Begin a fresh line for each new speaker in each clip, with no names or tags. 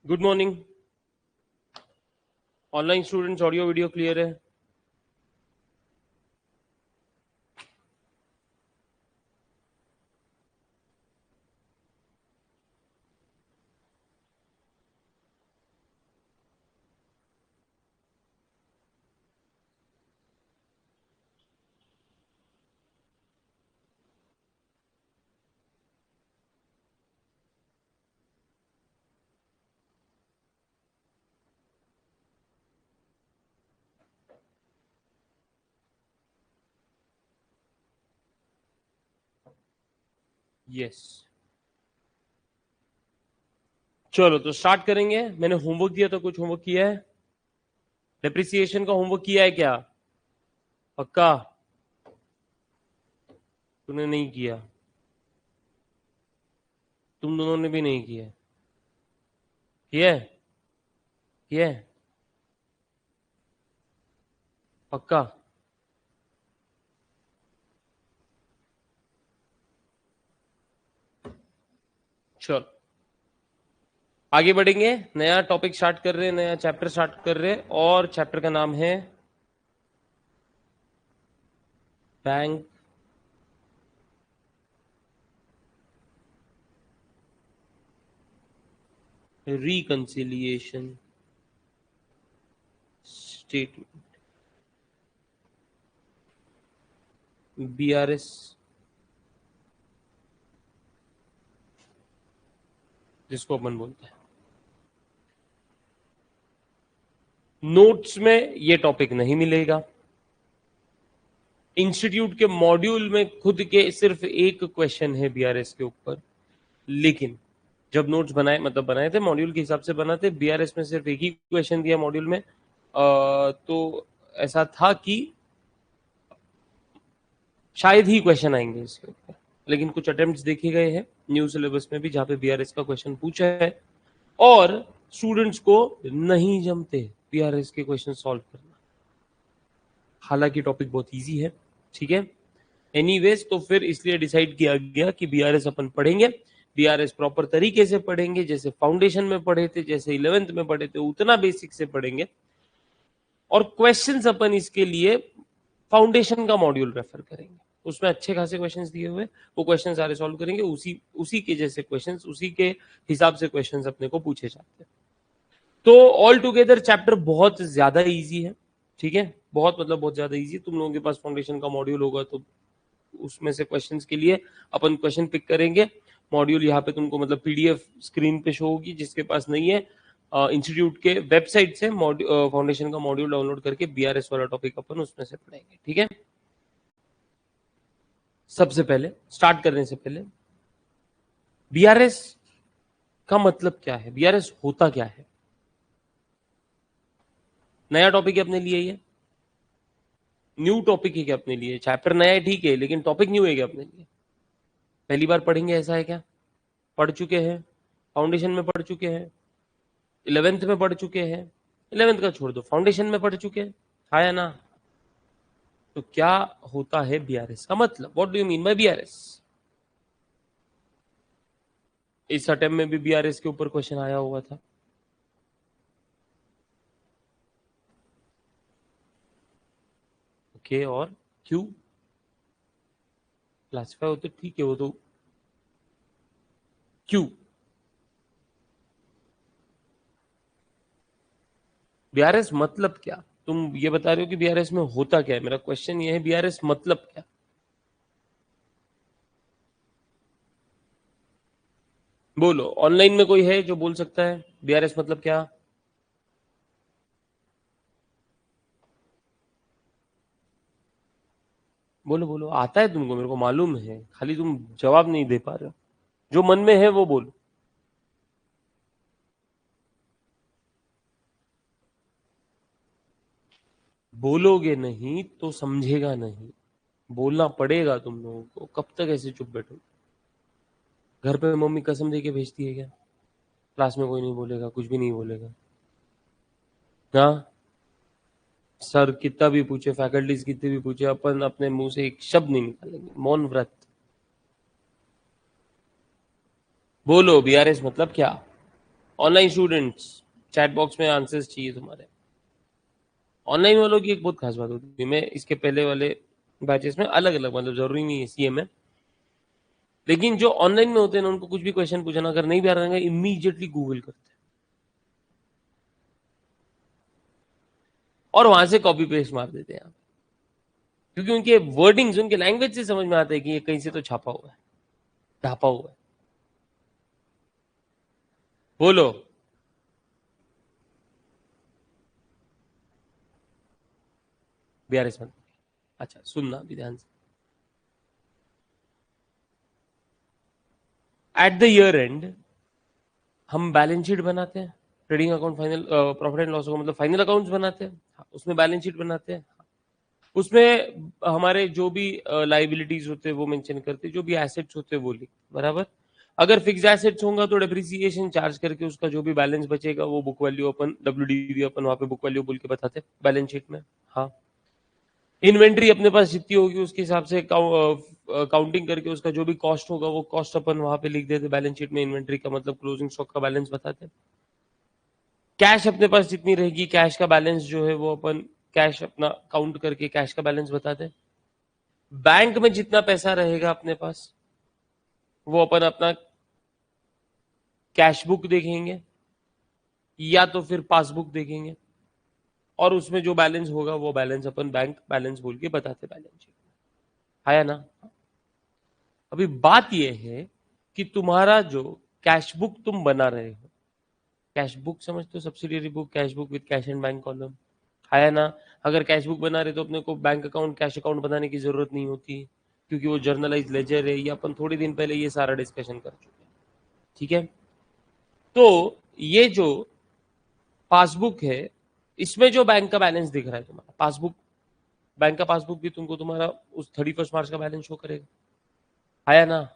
Good morning. Online students audio video clear है? Yes. चलो तो स्टार्ट करेंगे। मैंने होमवर्क दिया तो कुछ होमवर्क किया है? डेप्रिसिएशन का होमवर्क किया है क्या? पक्का? तूने नहीं किया? तुम दोनों ने भी नहीं किया? किया है? किया है? पक्का? चलो आगे बढ़ेंगे। नया टॉपिक स्टार्ट कर रहे हैं, नया चैप्टर स्टार्ट कर रहे हैं, और चैप्टर का नाम है बैंक रिकंसिलिएशन स्टेटमेंट, बीआरएस। जिसको अपन बोलते हैं, नोट्स में ये टॉपिक नहीं मिलेगा। इंस्टीट्यूट के मॉड्यूल में खुद के सिर्फ एक क्वेश्चन है बीआरएस के ऊपर, लेकिन जब नोट्स बनाए, मतलब बनाए थे मॉड्यूल के हिसाब से बनाते, बीआरएस में सिर्फ एक ही क्वेश्चन दिया मॉड्यूल में। तो ऐसा था कि शायद ही क्वेश्चन आएंगे इसके ऊपर, लेकिन कुछ अटेम्प्ट्स देखे गए हैं न्यू सिलेबस में भी जहां पे बीआरएस का क्वेश्चन पूछा है, और स्टूडेंट्स को नहीं जमते बीआरएस के क्वेश्चन सॉल्व करना। हालांकि टॉपिक बहुत इजी है, ठीक है। एनीवेज, तो फिर इसलिए डिसाइड किया गया कि बीआरएस अपन पढ़ेंगे। बीआरएस प्रॉपर तरीके से पढ़ेंगे, जैसे फाउंडेशन में पढ़े थे, जैसे 11th में पढ़े थे, उतना बेसिक से पढ़ेंगे। और क्वेश्चंस अपन इसके लिए फाउंडेशन का मॉड्यूल रेफर करेंगे, उसमें अच्छे खासे क्वेश्चंस दिए हुए, वो क्वेश्चन सारे सॉल्व करेंगे। उसी उसी के जैसे क्वेश्चंस, उसी के हिसाब से क्वेश्चंस अपने को पूछे जाते हैं। तो ऑल टुगेदर चैप्टर बहुत ज्यादा इजी है, ठीक है। बहुत मतलब बहुत ज्यादा इजी। तुम लोगों के पास फाउंडेशन का मॉड्यूल होगा तो उसमें से क्वेश्चंस के लिए अपन क्वेश्चन पिक करेंगे। मॉड्यूल यहाँ पे तुमको मतलब पीडीएफ स्क्रीन पे शो होगी, जिसके पास नहीं है इंस्टीट्यूट के वेबसाइट से फाउंडेशन का मॉड्यूल डाउनलोड करके बीआरएस वाला टॉपिक अपन उसमें से पढ़ेंगे, ठीक है। सबसे पहले स्टार्ट करने से पहले, बीआरएस का मतलब क्या है, बीआरएस होता क्या है? नया टॉपिक है अपने लिए, ये न्यू टॉपिक है क्या अपने लिए? चैप्टर नया है ठीक है, लेकिन टॉपिक न्यू है क्या अपने लिए? पहली बार पढ़ेंगे ऐसा है क्या? पढ़ चुके हैं, फाउंडेशन में पढ़ चुके हैं, 11th में पढ़ चुके हैं, 11th का छोड़ दो, फाउंडेशन में पढ़ चुके हैं, हाँ या ना? तो क्या होता है बीआरएस का मतलब? What do you mean by BRS? इस अटेम्प्ट में भी बीआरएस के ऊपर क्वेश्चन आया हुआ था। ओके, और क्यों क्लासिफाई होते? ठीक है, वो तो क्यों बीआरएस मतलब क्या? तुम ये बता रहे हो कि बीआरएस में होता क्या है, मेरा क्वेश्चन ये है बीआरएस मतलब क्या? बोलो, ऑनलाइन में कोई है जो बोल सकता है बीआरएस मतलब क्या? बोलो बोलो, आता है तुमको, मेरे को मालूम है, खाली तुम जवाब नहीं दे पा रहे हो। जो मन में है वो बोलो। बोलोगे नहीं तो समझेगा नहीं, बोलना पड़ेगा तुम लोगों को। कब तक ऐसे चुप बैठो? घर पे मम्मी कसम दे के भेजती है क्या क्लास में कोई नहीं बोलेगा, कुछ भी नहीं बोलेगा? हाँ, सर कितना भी पूछे, फैकल्टीज कितने भी पूछे, अपन अपने मुंह से एक शब्द नहीं निकालेंगे। मौन व्रत। बोलो बीआरएस मतलब क्या? ऑनलाइन स्टूडेंट्स, चैट बॉक्स में आंसर्स चाहिए तुम्हारे। ऑनलाइन वालों की एक बहुत खास बात होती है, मैं इसके पहले वाले बैचेस में अलग अलग, मतलब जरूरी नहीं है सीए में, लेकिन जो ऑनलाइन में होते हैं ना, उनको कुछ भी क्वेश्चन पूछना अगर नहीं भी आ रहा है, इमीडिएटली गूगल करते हैं और वहां से कॉपी पेस्ट मार देते हैं, क्योंकि उनके वर्डिंग्स, उनके लैंग्वेज से समझ में आता है कि ये कहीं से तो छापा हुआ है, ढापा हुआ है। बोलो। बीआरएस में, अच्छा सुनना भी ध्यान से। एट द ईयर एंड हम बैलेंस शीट बनाते हैं, trading account, final profit and loss का मतलब फाइनल अकाउंट्स बनाते हैं, हाँ, उसमें बैलेंस शीट बनाते हैं, हाँ। उसमें हमारे जो भी लाइबिलिटीज होते हैं वो मेंशन करते हैं, जो भी एसेट्स होते हैं वो लिख, बराबर। अगर फिक्स एसेट्स होगा तो डेप्रिसिएशन चार्ज करके उसका जो भी बैलेंस बचेगा वो बुक वैल्यू अपन डब्ल्यूडीवी अपन वहां पे बुक वैल्यू बोल के बताते हैं बैलेंस शीट में, हाँ। इन्वेंट्री अपने पास जितनी होगी उसके हिसाब से काउंटिंग करके उसका जो भी कॉस्ट होगा वो कॉस्ट अपन वहां पे लिख देते बैलेंस शीट में, इन्वेंट्री का मतलब क्लोजिंग स्टॉक का बैलेंस बताते हैं। कैश अपने पास जितनी रहेगी, कैश का बैलेंस जो है वो अपन कैश अपना काउंट करके कैश का बैलेंस बताते हैं। बैंक में जितना पैसा रहेगा अपने पास वो अपन अपना कैश बुक देखेंगे या तो फिर पासबुक देखेंगे, और उसमें जो बैलेंस होगा वो बैलेंस अपन बैंक बैलेंस बोल के बताते बैलेंस शीट में, आया ना। अभी बात यह है कि तुम्हारा जो कैश बुक तुम बना रहे हो, कैश बुक समझते हो, subsidiary book, cash book with cash and bank column, आया ना। अगर कैश बुक बना रहे तो अपने को बैंक अकाउंट कैश अकाउंट बनाने की जरूरत नहीं होती, क्योंकि वो जर्नलाइज लेजर है, ये अपन थोड़ी दिन पहले ये सारा डिस्कशन कर चुके हैं, ठीक है। तो ये जो पासबुक है, इसमें जो बैंक का बैलेंस दिख रहा है तुम्हारा, पासबुक, बैंक का पासबुक भी तुमको तुम्हारा उस 31 मार्च का बैलेंस शो करेगा, आया ना।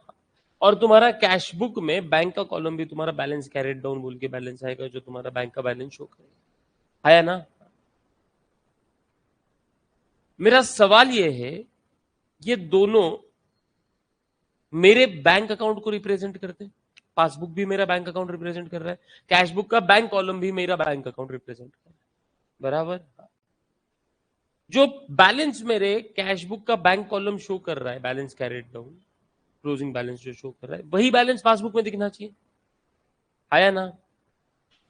और तुम्हारा कैश बुक में बैंक का कॉलम भी तुम्हारा बैलेंस कैरेट डाउन बोल के बैलेंस आएगा, जो तुम्हारा बैंक का बैलेंस शो करेगा, आया ना। मेरा सवाल ये है, ये दोनों मेरे बैंक अकाउंट को रिप्रेजेंट करते हैं, पासबुक भी मेरा बैंक अकाउंट रिप्रेजेंट कर रहा है, कैश बुक का बैंक कॉलम भी मेरा बैंक अकाउंट रिप्रेजेंट कर रहा है, बराबर। जो बैलेंस मेरे कैश बुक का बैंक कॉलम शो कर रहा है, balance carried down, closing balance जो शो कर रहा है, वही बैलेंस पासबुक में दिखना चाहिए, आया ना।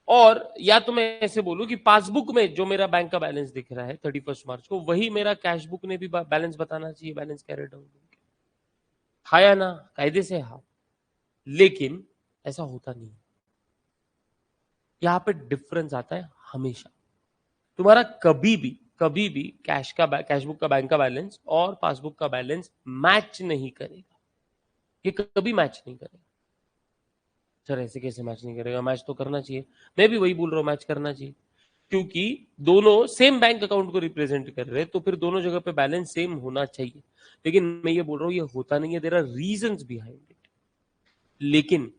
और या तो मैं ऐसे बोलूं कि पासबुक में जो मेरा बैंक का बैलेंस दिख रहा है 31 मार्च को, वही मेरा कैश बुक ने भी बैलेंस बताना चाहिए, बैलेंस कैरेट डाउन, हाँ या ना, कायदे से हाँ। लेकिन ऐसा होता नहीं, यहां पे डिफरेंस आता है हमेशा। तुम्हारा कभी भी कैश बुक का बैंक का बैलेंस और पासबुक का बैलेंस मैच नहीं करेगा, ये कभी मैच नहीं करेगा। सर ऐसे कैसे मैच नहीं करेगा, मैच तो करना चाहिए, मैं भी वही बोल रहा हूं, मैच करना चाहिए, क्योंकि दोनों सेम बैंक अकाउंट को रिप्रेजेंट कर रहे हैं, तो फिर दोनों जगह पे बैलेंस सेम होना चाहिए। लेकिन मैं ये बोल रहा हूं ये होता नहीं है, there are reasons behind it. लेकिन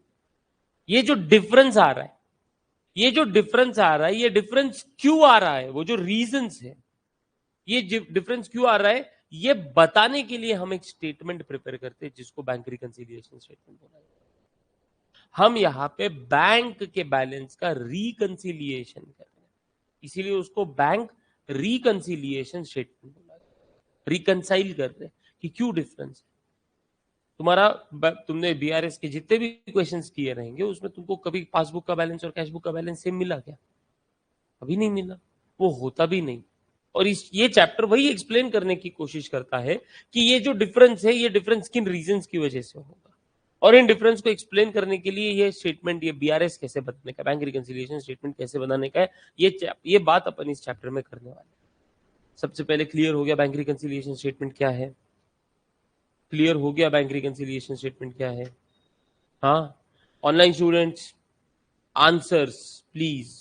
ये जो डिफरेंस आ रहा है, ये जो डिफरेंस आ रहा है, ये डिफरेंस क्यों आ रहा है, वो जो रीजंस है, ये डिफरेंस क्यों आ रहा है, ये बताने के लिए हम एक स्टेटमेंट प्रिपेयर करते हैं जिसको बैंक रिकंसिलिएशन स्टेटमेंट बोला जाता है। हम यहाँ पे बैंक के बैलेंस का रिकंसिलिएशन कर रहे हैं, इसीलिए उसको बैंक रिकंसिलिएशन स्टेटमेंट बोला जाता है। रिकंसाइल कर रहे हैं कि क्यों डिफरेंस है तुम्हारा। तुमने बीआरएस के जितने भी क्वेश्चंस किए रहेंगे उसमें तुमको कभी पासबुक का बैलेंस और कैशबुक का बैलेंस सेम मिला क्या? अभी नहीं मिला, वो होता भी नहीं। और इस ये चैप्टर वही एक्सप्लेन करने की कोशिश करता है कि ये जो डिफरेंस है, ये डिफरेंस किन रीजंस की वजह से होगा, और इन डिफरेंस को एक्सप्लेन करने के लिए ये स्टेटमेंट, ये बीआरएस कैसे बनाने का, बैंक रिकंसिलिएशन स्टेटमेंट कैसे बनाने का है, ये बात अपन इस चैप्टर में करने वाले हैं। सबसे पहले क्लियर हो गया बैंक रिकंसिलिएशन स्टेटमेंट क्या है, क्लियर हो गया बैंक रिकंसिलिएशन स्टेटमेंट क्या है, हाँ। Online students, answers please.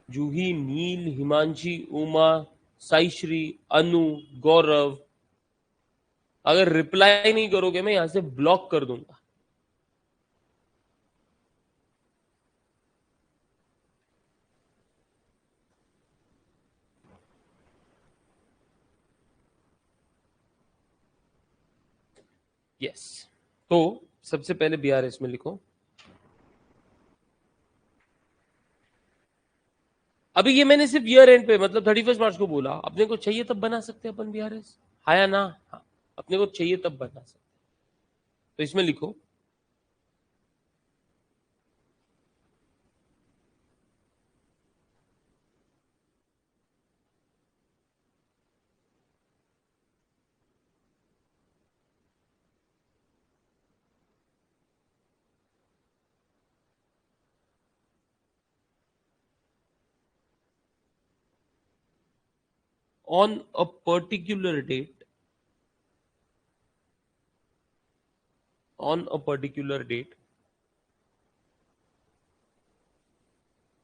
Juhi, Neel, Himanshi, Uma, Saishree, Anu, Gaurav, अगर रिप्लाई नहीं करोगे मैं यहां से ब्लॉक कर दूंगा। यस, तो सबसे पहले बीआरएस में लिखो, अभी ये मैंने सिर्फ ईयर एंड पे मतलब 31 मार्च को बोला, अपने को चाहिए तब बना सकते हैं अपन बीआरएस, हाँ या ना? हाँ, अपने को चाहिए तब बना सकते। तो इसमें लिखो on a particular date, on a particular date,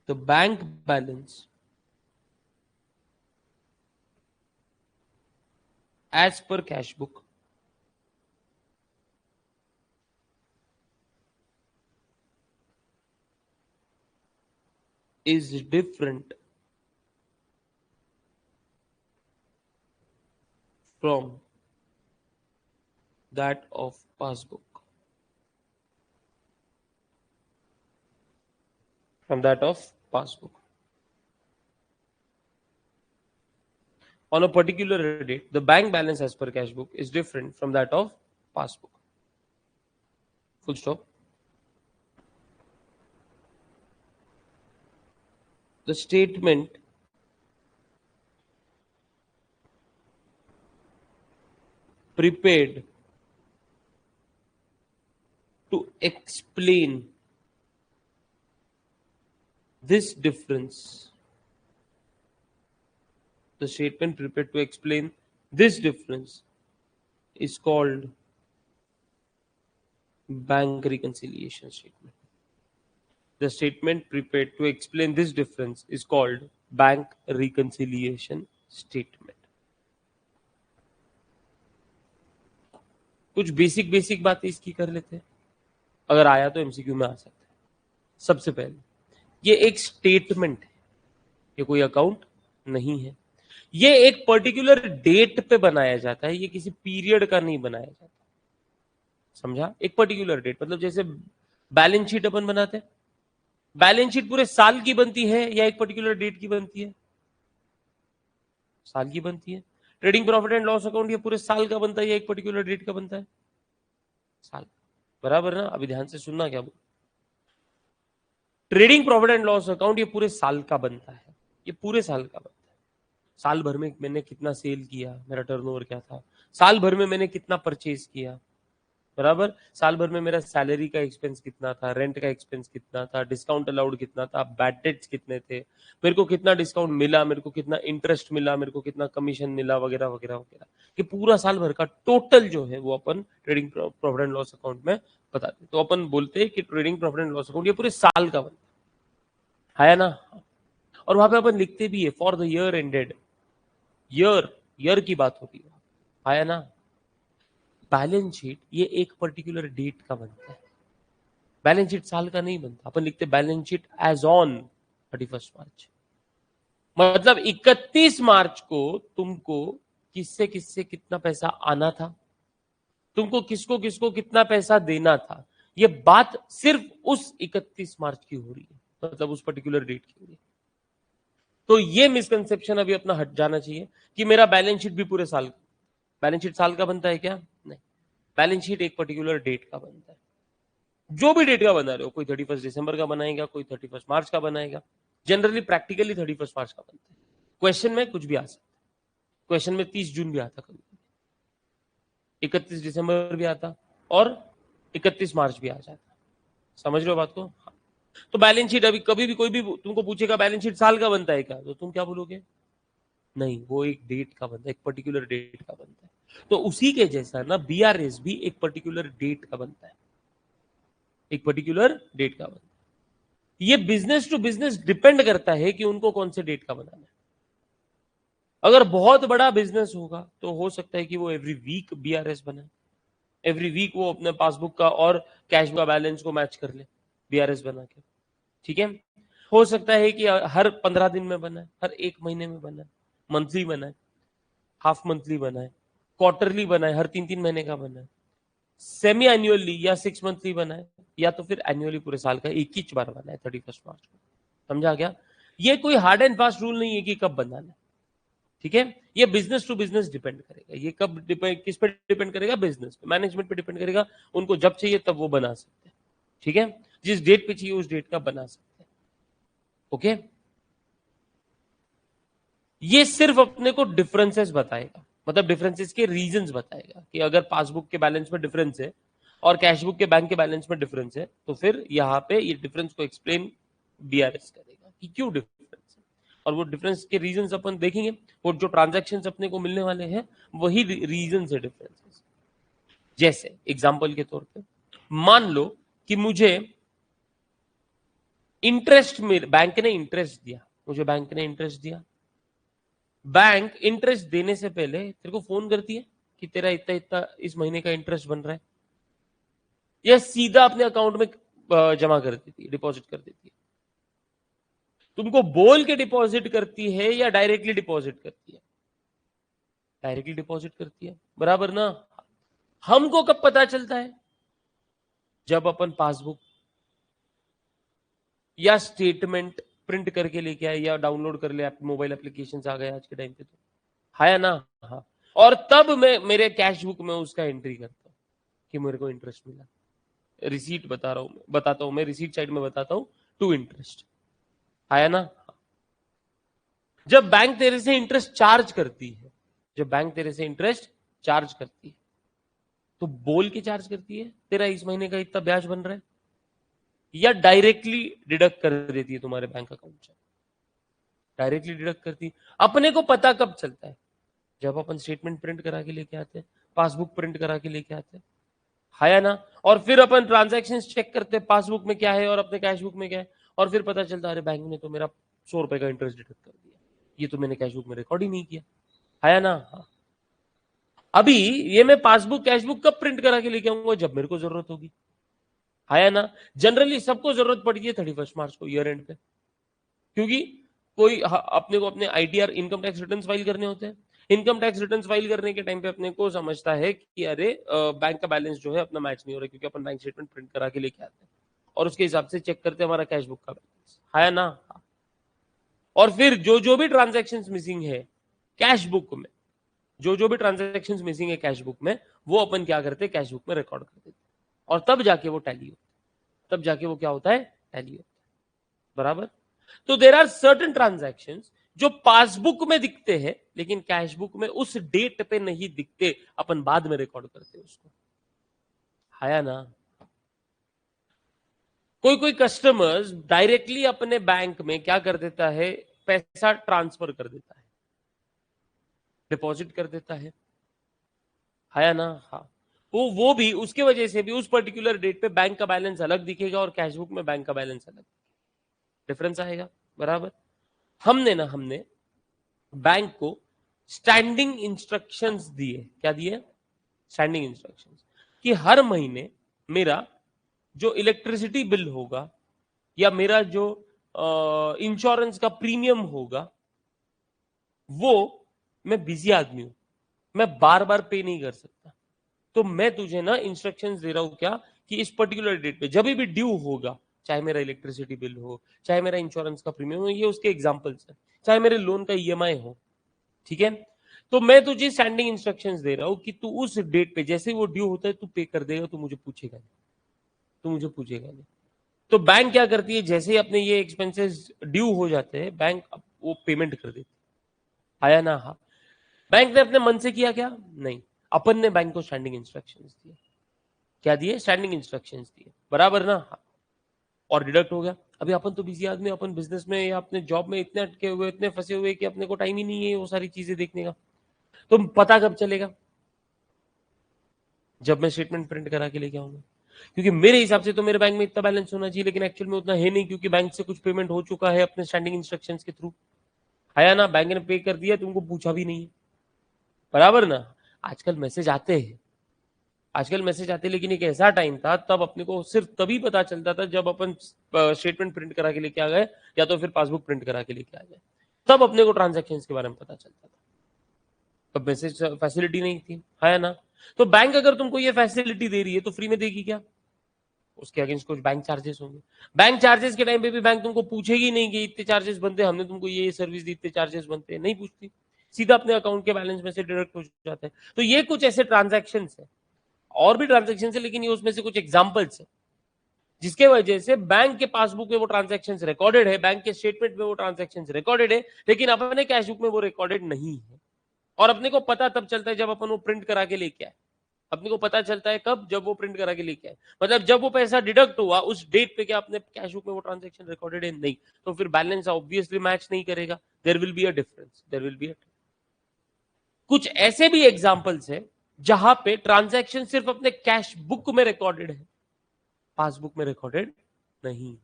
the bank balance as per cash book is different from that of passbook. From that of passbook. On a particular date, the bank balance as per cash book is different from that of passbook. Full stop. The statement prepared to explain this difference, the statement prepared to explain this difference is called bank reconciliation statement. The statement prepared to explain this difference is called bank reconciliation statement. कुछ basic बातें इसकी कर लेते हैं, अगर आया तो MCQ में आ सकता है। सबसे पहले ये एक स्टेटमेंट है, ये कोई अकाउंट नहीं है, ये एक पर्टिकुलर डेट पे बनाया जाता है, ये किसी पीरियड का नहीं बनाया जाता, समझा? एक पर्टिकुलर डेट मतलब जैसे बैलेंस शीट अपन बनाते हैं, बैलेंस शीट पूरे साल की बनती है या एक पर्टिकुलर डेट की बनती है? साल की बनती है। Trading profit and loss account ये पूरे साल का बनता है या एक पर्टिकुलर डेट का बनता है? साल। बराबर ना? अभी ध्यान से सुनना क्या बोल, trading profit and loss account ये पूरे साल का बनता है, ये पूरे साल का बनता है। साल भर में मैंने कितना सेल किया, मेरा टर्नओवर क्या था, साल भर में मैंने कितना परचेज किया, बराबर, साल भर में मेरा सैलरी का एक्सपेंस कितना था, रेंट का एक्सपेंस कितना था, डिस्काउंट अलाउड कितना था, बैड डेट्स कितने थे, मेरे को कितना डिस्काउंट मिला, मेरे को कितना इंटरेस्ट मिला, मेरे को कितना कमीशन मिला, वगैरह वगैरह वगैरह। ये पूरा साल भर का टोटल जो है वो अपन trading profit and loss account में बताते। तो अपन बोलते हैं कि trading profit and loss account ये पूरे साल का बनता है ना? और वहां पे अपन लिखते भी है for the year ended, year की बात होती है ना? बैलेंस शीट ये एक पर्टिकुलर डेट का बनता है, बैलेंस शीट साल का नहीं बनता। अपन लिखते बैलेंस शीट एज ऑन 31 मार्च, मतलब 31 मार्च को तुमको किससे किससे कितना पैसा आना था, तुमको किसको किसको कितना पैसा देना था, ये बात सिर्फ उस 31 मार्च की हो रही है, मतलब उस पर्टिकुलर डेट की हो रही है। तो ये मिसकंसेप्शन अभी अपना हट जाना चाहिए कि मेरा बैलेंस शीट भी पूरे साल, बैलेंस शीट साल का बनता है क्या? नहीं, बैलेंस शीट एक पर्टिकुलर डेट का बनता है। जो भी डेट का बना रहे हो, कोई 31 दिसंबर का बनाएगा, कोई 31 मार्च का बनाएगा, जनरली प्रैक्टिकली 31 मार्च का बनता है। क्वेश्चन में कुछ भी आ सकता है, क्वेश्चन में 30 जून भी आता, कभी 31 दिसंबर भी आता और 31 मार्च भी आ जाता। समझ रहे हो बात को? हाँ। तो बैलेंस शीट अभी कभी भी कोई भी तुमको पूछेगा बैलेंस शीट साल का बनता है क्या, तो तुम क्या बोलोगे? नहीं, वो एक डेट का बनता है, एक पर्टिकुलर डेट का बनता है। तो उसी के जैसा ना बीआरएस भी एक पर्टिकुलर डेट का बनता है, एक पर्टिकुलर डेट का बनता है। ये बिजनेस टू बिजनेस डिपेंड करता है कि उनको कौन से डेट का बनाना है। अगर बहुत बड़ा बिजनेस होगा तो हो सकता है कि वो एवरी वीक बीआरएस बनाए, एवरी वीक वो अपने पासबुक का और कैश का बैलेंस को मैच कर ले बीआरएस बना के, ठीक है? हो सकता है कि हर 15 दिन में बनाए, हर एक महीने में बनाए, मंथली बनाए, हाफ मंथली बनाए, क्वार्टरली बनाए, हर 3-3 महीने का बनाए, सेमी एनुअली या 6 मंथली बनाए, या तो फिर एनुअली पूरे साल का एक ही बार बनाए 31 मार्च को। समझा क्या? ये कोई हार्ड एंड फास्ट रूल नहीं है कि कब बनाना है, ठीक है? ये बिजनेस टू बिजनेस डिपेंड करेगा। ये कब किस पे डिपेंड करेगा? बिजनेस पे, मैनेजमेंट पे डिपेंड करेगा। उनको जब चाहिए तब वो बना सकते हैं, ठीक है? जिस डेट पे चाहिए उस डेट का बना सकते हैं, ओके? ये सिर्फ अपने को डिफरेंसेस बताएगा, मतलब डिफरेंसेस के रीजंस बताएगा कि अगर पासबुक के बैलेंस में डिफरेंस है और कैशबुक के बैंक के बैलेंस में डिफरेंस है, तो फिर यहाँ पे ये डिफरेंस को एक्सप्लेन बीआरएस करेगा कि क्यों डिफरेंस है, और वो डिफरेंस के रीजंस अपन देखेंगे। और जो ट्रांजैक्शन अपने को मिलने वाले हैं वही रीजन है डिफरेंसेस। जैसे एग्जाम्पल के तौर पे मान लो कि मुझे इंटरेस्ट में बैंक ने इंटरेस्ट दिया, मुझे बैंक ने इंटरेस्ट दिया। बैंक इंटरेस्ट देने से पहले तेरे को फोन करती है कि तेरा इतना इतना इस महीने का इंटरेस्ट बन रहा है, या सीधा अपने अकाउंट में जमा कर देती है, डिपॉजिट कर देती है? तुमको बोल के डिपॉजिट करती है या डायरेक्टली डिपॉजिट करती है? डायरेक्टली डिपॉजिट करती है, बराबर ना? हमको कब पता चलता है? जब अपन पासबुक या स्टेटमेंट प्रिंट करके लेके आए या डाउनलोड कर ले, मोबाइल एप्लीकेशन आ गए आज के टाइम पे, तो है ना? हाँ। और तब मैं मेरे कैश बुक में उसका एंट्री करता हूं कि मेरे को इंटरेस्ट मिला। रिसीट बताता हूं मैं रिसीट साइड में बताता हूं टू इंटरेस्ट, आया ना? जब बैंक तेरे से इंटरेस्ट चार्ज करती है, जब बैंक तेरे से इंटरेस्ट चार्ज करती है, तो बोल के चार्ज करती है तेरा इस महीने का इतना ब्याज बन रहा है, या डायरेक्टली डिडक्ट कर देती है तुम्हारे बैंक अकाउंट से? डायरेक्टली डिडक्ट करती है। अपने को पता कब चलता है? जब अपन स्टेटमेंट प्रिंट करा के लेके आते हैं, पासबुक प्रिंट करा के लेके आते हैं, है ना? और फिर अपन ट्रांजैक्शन चेक करते हैं पासबुक में क्या है और अपने कैश बुक में क्या है, और फिर पता चलता है अरे बैंक ने तो मेरा 100 रुपए का इंटरेस्ट डिडक्ट कर दिया, ये तो मैंने कैश बुक में रिकॉर्ड ही नहीं किया, है ना? हाँ। अभी ये मैं पासबुक कैश बुक कब प्रिंट करा के लेके आऊंगा? जब मेरे को जरूरत होगी, है ना? जनरली सबको जरूरत पड़ती है 31 मार्च को, ईयर एंड पे, क्योंकि कोई अपने को अपने ITR income tax return file करने होते हैं। इनकम टैक्स रिटर्न फाइल करने के टाइम पे अपने को समझता है कि अरे बैंक का बैलेंस जो है अपना मैच नहीं हो रहा, क्योंकि अपन बैंक स्टेटमेंट प्रिंट करा के लेके आते हैं और उसके हिसाब से चेक करते हैं हमारा कैश बुक का बैलेंस, है ना? और फिर जो जो भी ट्रांजेक्शन मिसिंग है कैश बुक में, जो जो भी ट्रांजेक्शन मिसिंग है कैश बुक में, वो अपन क्या करते हैं? कैश बुक में रिकॉर्ड कर देते हैं, और तब जाके वो टैली होता है, तब जाके वो क्या होता है? टैली होता है, बराबर? तो देर आर सर्टेन ट्रांजैक्शन जो पासबुक में दिखते हैं लेकिन कैश बुक में उस डेट पे नहीं दिखते, अपन बाद में रिकॉर्ड करते हैं उसको, है ना? कोई कोई कस्टमर्स डायरेक्टली अपने बैंक में क्या कर देता है? पैसा ट्रांसफर कर देता है, डिपॉजिट कर देता है ना? हाँ। वो भी उसके वजह से भी उस पर्टिकुलर डेट पे बैंक का बैलेंस अलग दिखेगा और कैश बुक में बैंक का बैलेंस अलग, डिफरेंस आएगा, बराबर? हमने बैंक को स्टैंडिंग इंस्ट्रक्शंस दिए। क्या दिए? स्टैंडिंग इंस्ट्रक्शंस कि हर महीने मेरा जो इलेक्ट्रिसिटी बिल होगा या मेरा जो इंश्योरेंस का प्रीमियम होगा, वो, मैं बिजी आदमी हूं, मैं बार बार पे नहीं कर सकता, तो मैं तुझे ना इंस्ट्रक्शंस दे रहा हूं क्या कि इस पर्टिकुलर डेट पे जब भी ड्यू होगा, चाहे मेरा इलेक्ट्रिसिटी बिल हो, चाहे मेरा इंश्योरेंस का प्रीमियम हो, ये उसके एग्जांपल्स है, चाहे मेरे लोन का ईएमआई हो, ठीक है? तो मैं तुझे स्टैंडिंग इंस्ट्रक्शंस दे रहा हूं कि तू उस डेट पे जैसे वो ड्यू होता है तू पे कर देगा, तू मुझे पूछेगा नहीं, तू मुझे पूछेगा नहीं। तो बैंक क्या करती है? जैसे ही अपने ये एक्सपेंसेस ड्यू हो जाते हैं, बैंक वो पेमेंट कर देती है, आया ना? हाँ। बैंक ने अपने मन से किया क्या? नहीं, अपन ने बैंक को स्टैंडिंग इंस्ट्रक्शंस दिए। क्या दिए? स्टैंडिंग इंस्ट्रक्शंस दिए, बराबर ना? हाँ। और डिडक्ट हो गया। अभी अपन तो बिजी आदमी, अपन बिजनेस में या अपने जॉब में इतने अटके हुए, इतने फंसे हुए कि अपने को टाइम ही नहीं है वो सारी चीजें देखने का। तो पता कब चलेगा? जब मैं स्टेटमेंट प्रिंट करा के लेके आऊंगा, क्योंकि मेरे हिसाब से तो मेरे बैंक में इतना बैलेंस होना चाहिए, लेकिन एक्चुअल में उतना है नहीं, क्योंकि बैंक से कुछ पेमेंट हो चुका है अपने स्टैंडिंग इंस्ट्रक्शंस के थ्रू, आया ना? बैंक ने पे कर दिया, तुमको पूछा भी नहीं, बराबर ना? आजकल मैसेज आते हैं, आजकल मैसेज आते हैं, लेकिन एक ऐसा टाइम था तब अपने को सिर्फ तभी पता चलता था जब अपन स्टेटमेंट प्रिंट करा के लेके आ गए या तो फिर पासबुक प्रिंट करा के लेके आ गए, तब अपने को ट्रांजैक्शन के बारे में पता चलता था। तब मैसेज फैसिलिटी नहीं थी, है ना। तो बैंक अगर तुमको ये फैसिलिटी दे रही है तो फ्री में देगी क्या? उसके अगेंस्ट कुछ बैंक चार्जेस होंगे। बैंक चार्जेस के टाइम पे भी बैंक तुमको पूछेगी नहीं कि इतने चार्जेस बनते, हमने तुमको ये सर्विस दी, इतने चार्जेस बनते हैं, नहीं पूछती, सीधा अपने अकाउंट के बैलेंस में से डिडक्ट हो जाता है। तो ये कुछ ऐसे ट्रांजैक्शन है, और भी ट्रांजैक्शन है, लेकिन ये उसमें से कुछ एग्जाम्पल्स है जिसके वजह से बैंक के पासबुक में वो ट्रांजैक्शन रिकॉर्डेड है, बैंक के स्टेटमेंट में वो ट्रांजैक्शन रिकॉर्डेड है, लेकिन अपने कैश बुक में वो रिकॉर्डेड नहीं है। और अपने को पता तब चलता है जब अपन वो प्रिंट करा के लेके आए। अपने को पता चलता है कब? जब वो प्रिंट करा के लेके आए, मतलब जब वो पैसा डिडक्ट हुआ उस डेट पे क्या अपने कैश बुक में वो ट्रांजैक्शन रिकॉर्डेड है? नहीं। तो फिर बैलेंस ऑब्वियसली मैच नहीं करेगा, there will be a difference, there will be a. कुछ ऐसे भी एग्जांपल्स है जहां पे ट्रांजैक्शन सिर्फ अपने कैश बुक में रिकॉर्डेड है, पासबुक में रिकॉर्डेड नहीं।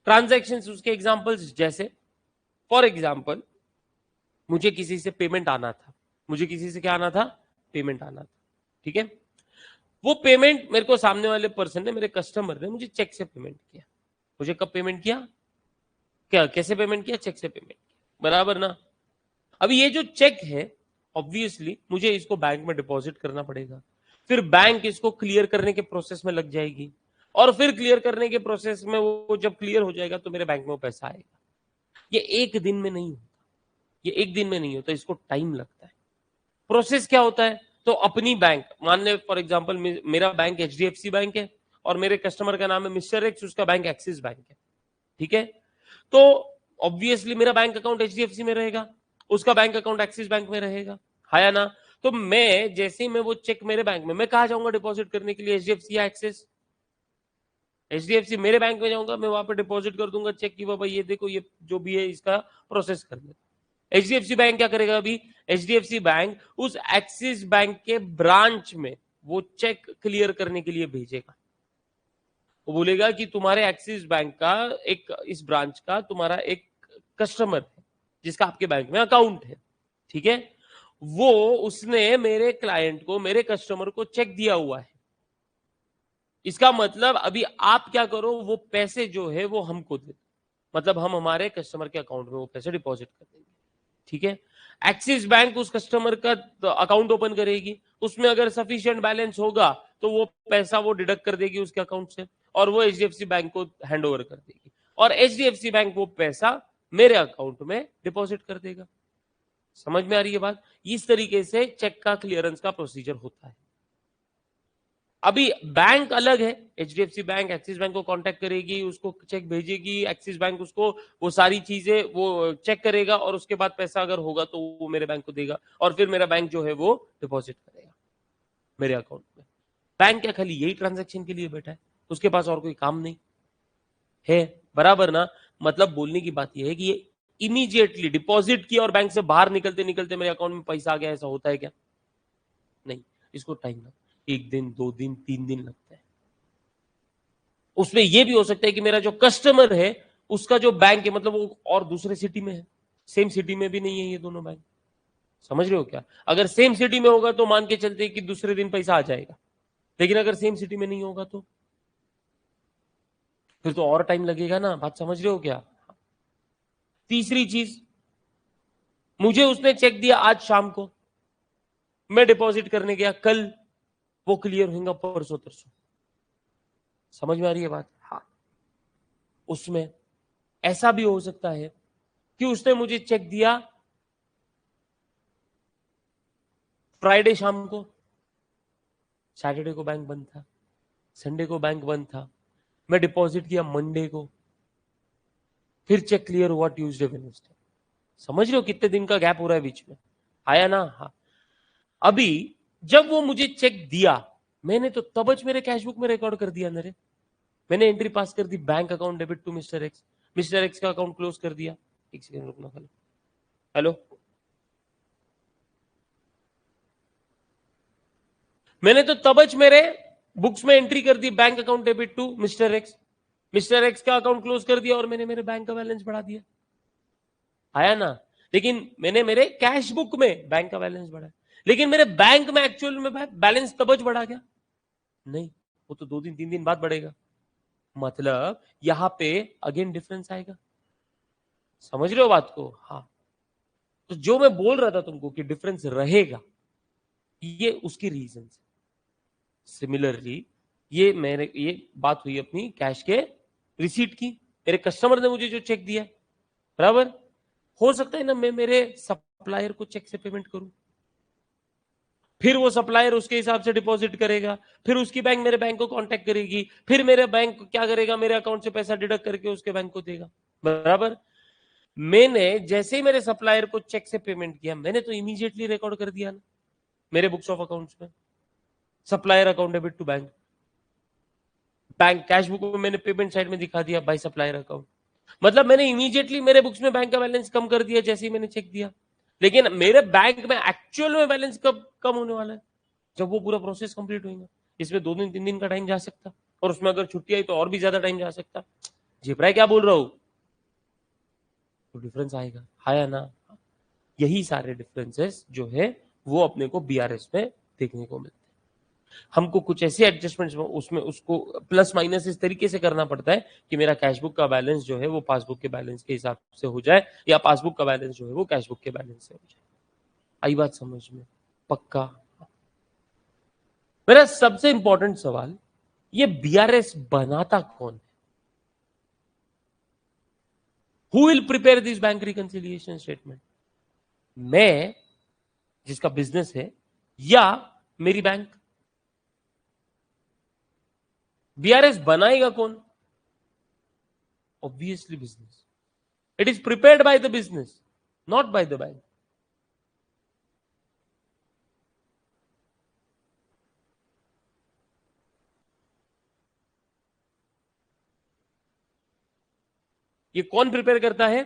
ट्रांजैक्शंस उसके एग्जांपल्स जैसे, फॉर एग्जांपल, मुझे किसी से पेमेंट आना था, मुझे किसी से क्या आना था? पेमेंट आना था, ठीक है। वो पेमेंट मेरे को सामने वाले पर्सन ने, मेरे कस्टमर ने मुझे चेक से पेमेंट किया। मुझे कब पेमेंट किया? क्या, कैसे पेमेंट किया? चेक से पेमेंट किया, बराबर ना। अभी ये जो चेक है, ऑब्वियसली मुझे इसको बैंक में डिपॉजिट करना पड़ेगा, फिर बैंक इसको क्लियर करने के प्रोसेस में लग जाएगी, और फिर क्लियर करने के प्रोसेस में वो जब क्लियर हो जाएगा तो मेरे बैंक में वो पैसा आएगा। ये एक दिन में नहीं होता, ये एक दिन में नहीं होता, इसको टाइम लगता है। प्रोसेस क्या होता है? तो अपनी बैंक, मान ले फॉर एग्जांपल मेरा बैंक एचडीएफसी बैंक है और मेरे कस्टमर का नाम है मिस्टर एक्स, उसका बैंक एक्सिस बैंक है, ठीक है। तो ऑब्वियसली मेरा बैंक अकाउंट एचडीएफसी में रहेगा, उसका बैंक अकाउंट एक्सिस बैंक में रहेगा, है या ना। तो मैं जैसे ही मैं वो चेक मेरे बैंक में, मैं कहा जाऊंगा डिपॉजिट करने के लिए? एचडीएफसी या एक्सिस? एचडीएफसी मेरे बैंक में जाऊंगा, मैं वहां पर डिपॉजिट कर दूंगा चेक की, बाबा ये देखो, ये जो भी है इसका प्रोसेस कर दे। एचडीएफसी बैंक क्या करेगा? अभी एचडीएफसी बैंक उस एक्सिस बैंक के ब्रांच में वो चेक क्लियर करने के लिए भेजेगा। वो बोलेगा कि तुम्हारे एक्सिस बैंक का एक, इस ब्रांच का तुम्हारा एक कस्टमर है जिसका आपके बैंक में अकाउंट है, ठीक है। वो, उसने मेरे क्लाइंट को, मेरे कस्टमर को चेक दिया हुआ है। इसका मतलब अभी आप क्या करो, वो पैसे जो है वो हमको दे, मतलब हम हमारे कस्टमर के अकाउंट में वो पैसे डिपॉजिट कर देंगे, ठीक है। एक्सिस बैंक उस कस्टमर का अकाउंट ओपन करेगी, उसमें अगर सफिशिएंट बैलेंस होगा तो वो पैसा वो डिडक्ट कर देगी उसके अकाउंट से, और वो एचडीएफसी बैंक को हैंड ओवर कर देगी, और एचडीएफसी बैंक वो पैसा मेरे अकाउंट में डिपॉजिट कर देगा। समझ में आ रही है बात? इस तरीके से चेक का क्लियरेंस का प्रोसीजर होता है। अभी बैंक अलग है, एचडीएफसी बैंक एक्सिस बैंक को कांटेक्ट करेगी, उसको चेक भेजेगी, एक्सिस बैंक उसको वो सारी चीजें वो चेक करेगा, और उसके बाद पैसा अगर होगा तो वो मेरे बैंक को देगा, और फिर मेरा बैंक जो है वो डिपॉजिट करेगा मेरे अकाउंट में। बैंक क्या खाली यही ट्रांजैक्शन के लिए बैठा है? उसके पास और कोई काम नहीं है, बराबर ना। मतलब बोलने की बात यह है कि ये इमीडिएटली डिपॉजिट किया और बैंक से बाहर निकलते निकलते मेरे अकाउंट में पैसा आ गया, ऐसा होता है क्या? नहीं, इसको टाइम लगता है, 1 दिन 2 दिन 3 दिन लगता है। उसमें यह भी हो सकता है कि मेरा जो कस्टमर है उसका जो बैंक है, मतलब वो और दूसरे सिटी में है, सेम सिटी में भी नहीं है ये दोनों बैंक। समझ रहे हो क्या? अगर सेम सिटी में होगा तो मान के चलते कि दूसरे दिन पैसा आ जाएगा, लेकिन अगर सेम सिटी में नहीं होगा तो फिर तो और टाइम लगेगा ना। बात समझ रहे हो क्या? तीसरी चीज, मुझे उसने चेक दिया आज शाम को, मैं डिपॉजिट करने गया कल, वो क्लियर होगा परसों तरसों। समझ में आ रही है बात? हाँ। उसमें ऐसा भी हो सकता है कि उसने मुझे चेक दिया फ्राइडे शाम को, सैटरडे को बैंक बंद था, संडे को बैंक बंद था, मैं डिपॉजिट किया मंडे को, फिर चेक क्लियर हुआ ट्यूसडे वेडनेसडे। समझ रहे हो कितने दिन का गैप हो रहा है बीच में? आया ना? हाँ। अभी जब वो मुझे चेक दिया, मैंने तो तबच मेरे कैशबुक में रिकॉर्ड कर दिया ना रे। मैंने एंट्री पास कर दी, bank account debit to mister X, mister X का अकाउंट क्लोज कर दिया। एक सेकंड रुकना खाली। हेलो, मैंने तो तबच मेरे बुक्स में एंट्री कर दी, bank account debit to mister X, mister X का अकाउंट क्लोज कर दिया, और मैंने मेरे बैंक का बैलेंस बढ़ा दिया। आया ना? लेकिन मैंने मेरे कैश बुक में बैंक का बैलेंस बढ़ाया, लेकिन मेरे बैंक में एक्चुअल में बैलेंस तबच बढ़ा गया नहीं, वो तो 2 दिन 3 दिन बाद बढ़ेगा। मतलब यहां पे अगेन डिफरेंस आएगा। समझ रहे हो बात को? हाँ। तो जो मैं बोल रहा था तुमको कि डिफरेंस रहेगा, ये उसकी रीजन है। सिमिलरली ये बात हुई अपनी कैश के रिसीट की। मेरे कस्टमर ने मुझे जो चेक दिया, बराबर, हो सकता है ना मैं मेरे सप्लायर को चेक से पेमेंट करूं, फिर वो सप्लायर उसके हिसाब से डिपॉजिट करेगा, फिर उसकी बैंक मेरे बैंक को कांटेक्ट करेगी, फिर मेरे बैंक क्या करेगा, मेरे अकाउंट से पैसा डिडक्ट करके उसके बैंक को देगा, बराबर। मैंने जैसे ही मेरे सप्लायर को चेक से पेमेंट किया, मैंने तो इमीडिएटली रिकॉर्ड कर दिया ना मेरे बुक्स ऑफ अकाउंट्स में, supplier account debit to bank. Bank cash book में मैंने पेमेंट साइड में दिखा दिया बाय सप्लायर अकाउंट। मतलब मैंने इमीडिएटली मेरे बुक्स में बैंक का बैलेंस कम कर दिया जैसे ही मैंने चेक दिया। लेकिन मेरे बैंक में एक्चुअल में बैलेंस कब कम होने वाला है? जब वो पूरा प्रोसेस कंप्लीट होगा। इसमें 2 दिन 3 दिन का टाइम जा सकता, और उसमें अगर छुट्टी आई तो और भी ज्यादा टाइम जा सकता। झेपरा क्या बोल रहा हूं? तो डिफरेंस आएगा, आया ना? यही सारे डिफरेंसेस जो है वो अपने को बीआरएस में देखने को मिलते हैं। हमको कुछ ऐसे एडजस्टमेंट्स उसमें उसको प्लस माइनस इस तरीके से करना पड़ता है कि मेरा कैशबुक का बैलेंस जो है वो पासबुक के बैलेंस के हिसाब से हो जाए, या पासबुक का बैलेंस जो है वो कैशबुक के बैलेंस से हो जाए। आई बात समझ में? पक्का? मेरा सबसे इंपॉर्टेंट सवाल, ये बीआरएस बनाता कौन है? Who will prepare this bank reconciliation statement? मैं, जिसका बिजनेस है, या मेरी बैंक? बीआरएस बनाएगा कौन? Obviously business. It is prepared by the business, not by the bank. ये कौन प्रिपेयर करता है?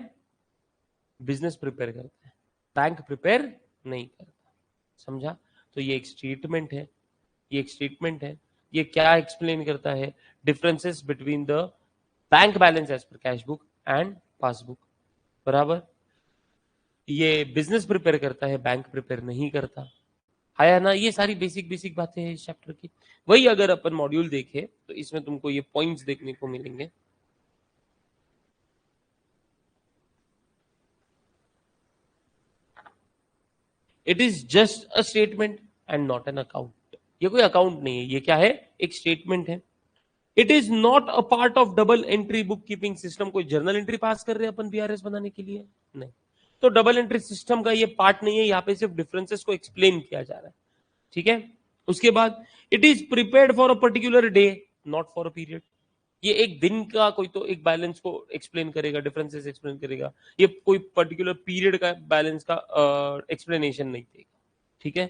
बिजनेस प्रिपेयर करता है, बैंक प्रिपेयर नहीं करता। समझा? तो ये एक स्टेटमेंट है, ये एक स्टेटमेंट है। ये क्या एक्सप्लेन करता है? Differences between the bank balance as per cash book and passbook, बराबर। ये बिजनेस प्रिपेयर करता है, बैंक प्रिपेयर नहीं करता। आया ना? ये सारी बेसिक बेसिक बातें हैं इस चैप्टर की। वही अगर अपन मॉड्यूल देखें तो इसमें तुमको ये पॉइंट्स देखने को मिलेंगे। It is just a statement and not an account. ये कोई अकाउंट नहीं है, ये क्या है? एक स्टेटमेंट है। It is not a part of double entry book keeping system. कोई जर्नल एंट्री पास कर रहे हैं अपन बीआरएस बनाने के लिए? नहीं। तो डबल एंट्री सिस्टम का ये पार्ट नहीं है, यहाँ पे सिर्फ डिफरेंसेस को एक्सप्लेन किया जा रहा है। ठीक है? उसके बाद it is prepared for a particular day, not for a period. ये एक दिन का कोई तो एक बैलेंस को एक्सप्लेन करेगा, डिफरेंसेस एक्सप्लेन करेगा। ये कोई पर्टिकुलर पीरियड का बैलेंस का एक्सप्लेनेशन नहीं देगा। ठीक है?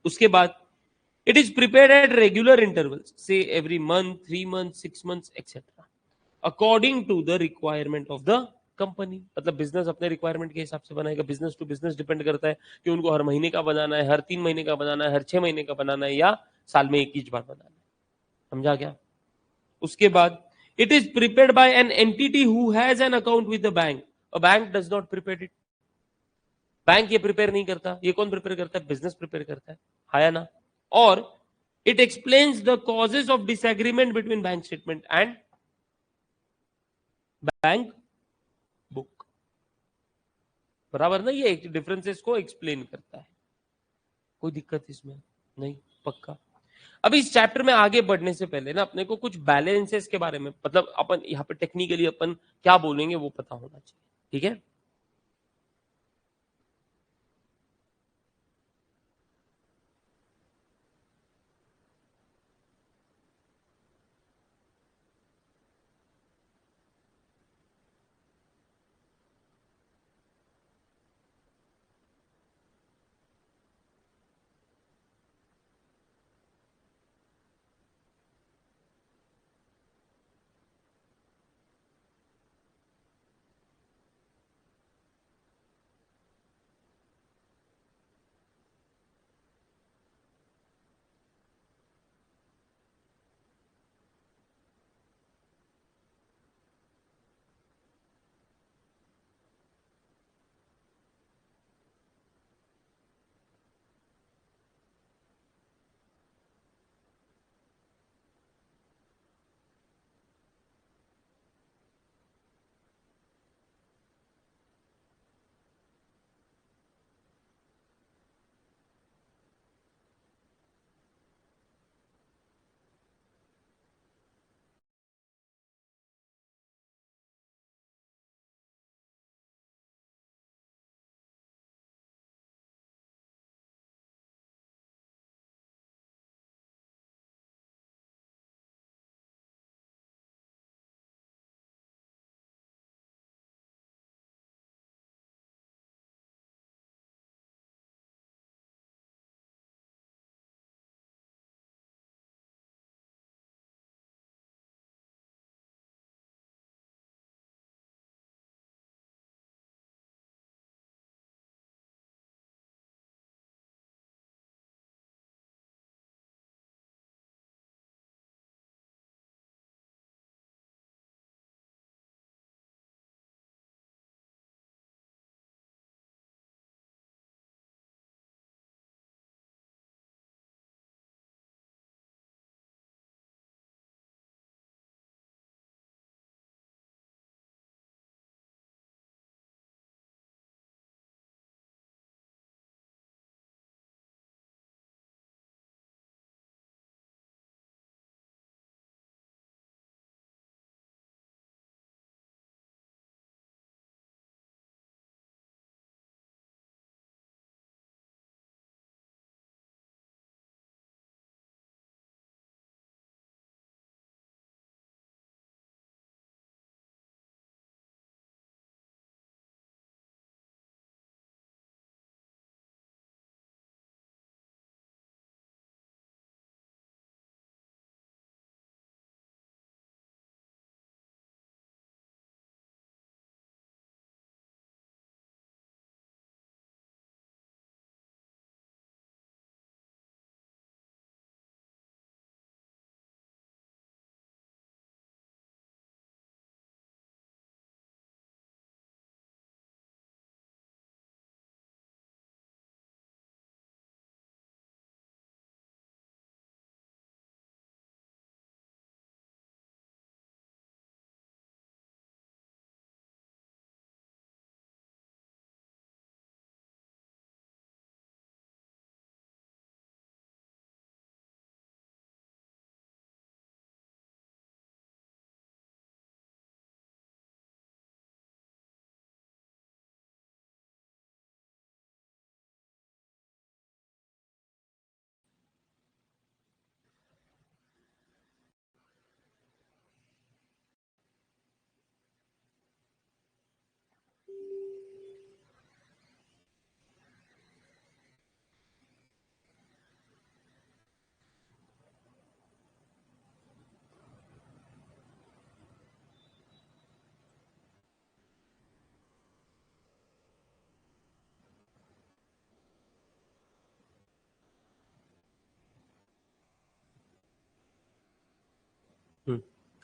उसके बाद it is prepared at regular intervals, से every month, 3 month, 6 month, etcetera, according to the requirement of the company. मतलब बिजनेस अपने रिक्वायरमेंट के हिसाब से बनाएगा। बिजनेस टू बिजनेस डिपेंड करता है कि उनको हर महीने का बनाना है, हर 3 महीने का बनाना है, हर 6 महीने का बनाना है, या साल में एक ही बार बनाना है। समझा क्या? उसके बाद it is prepared by an entity who has an account with the bank. A bank does not prepare it. Bank ये प्रिपेयर नहीं करता। ये कौन प्रिपेयर करता है? बिजनेस प्रिपेयर करता है। आया ना? और it explains the causes of disagreement between bank statement and bank book, बराबर ना? ये डिफरेंसेस को एक्सप्लेन करता है। कोई दिक्कत इसमें नहीं? पक्का? अब इस चैप्टर में आगे बढ़ने से पहले ना अपने को कुछ बैलेंसेस के बारे में, मतलब अपन यहाँ पे टेक्निकली अपन क्या बोलेंगे वो पता होना चाहिए। ठीक है?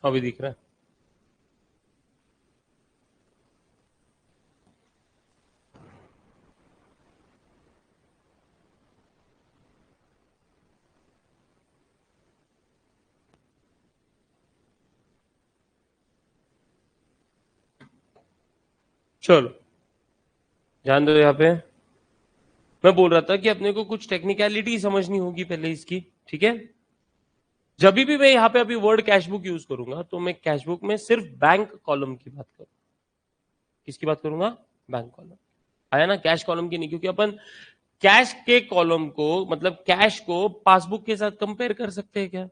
अभी दिख रहा है। चलो ध्यान दो यहाँ पे। मैं बोल रहा था कि अपने को कुछ टेक्निकलिटी समझनी होगी पहले इसकी, ठीक है। जब भी मैं यहाँ पे अभी वर्ड कैशबुक यूज करूंगा तो मैं कैशबुक में सिर्फ बैंक कॉलम की बात करूँ। किसकी बात करूंगा? Bank column. आया ना? कैश कॉलम की नहीं, क्योंकि अपन कैश के कॉलम को, मतलब कैश को पासबुक के साथ कंपेयर कर सकते हैं क्या?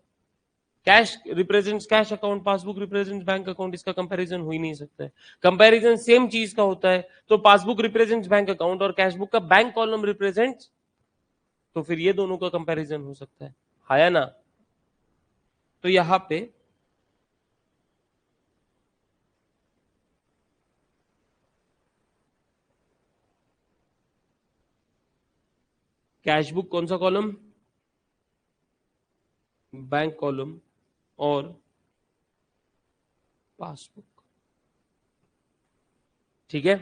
Cash represents cash account, passbook represents bank account, इसका कंपैरिजन हो ही नहीं सकता है। कंपैरिजन सेम चीज का होता है, तो पासबुक रिप्रेजेंट्स बैंक अकाउंट और कैशबुक का बैंक कॉलम रिप्रेजेंट्स, तो फिर ये दोनों का कंपैरिजन हो सकता है। आया ना? तो यहां पे कैशबुक कौन सा कॉलम? Bank column. और पासबुक, ठीक है।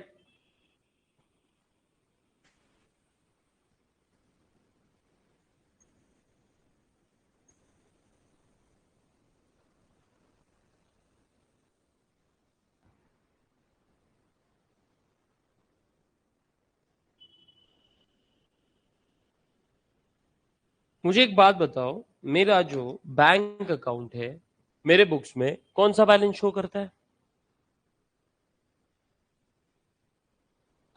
मुझे एक बात बताओ, मेरा जो बैंक अकाउंट है मेरे बुक्स में कौन सा बैलेंस शो करता है?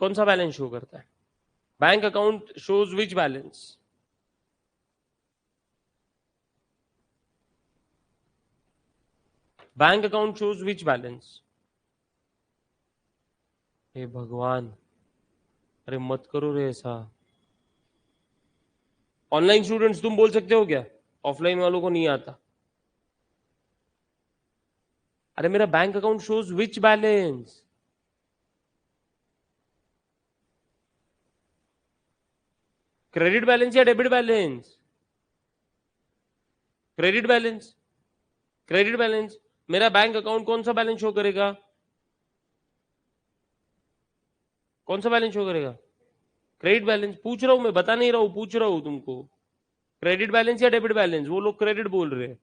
कौन सा बैलेंस शो करता है? Bank account shows which balance? Bank account shows which balance? हे भगवान, अरे मत करो रे ऐसा। ऑनलाइन स्टूडेंट्स तुम बोल सकते हो क्या? ऑफलाइन वालों को नहीं आता। अरे मेरा bank account shows which balance? Credit balance या debit balance? Credit balance. Credit balance. मेरा बैंक अकाउंट कौन सा बैलेंस शो करेगा? कौन सा बैलेंस शो करेगा? Credit balance. पूछ रहा हूं मैं, बता नहीं रहा हूं, पूछ रहा हूं तुमको। क्रेडिट बैलेंस या डेबिट बैलेंस? वो लोग क्रेडिट बोल रहे हैं।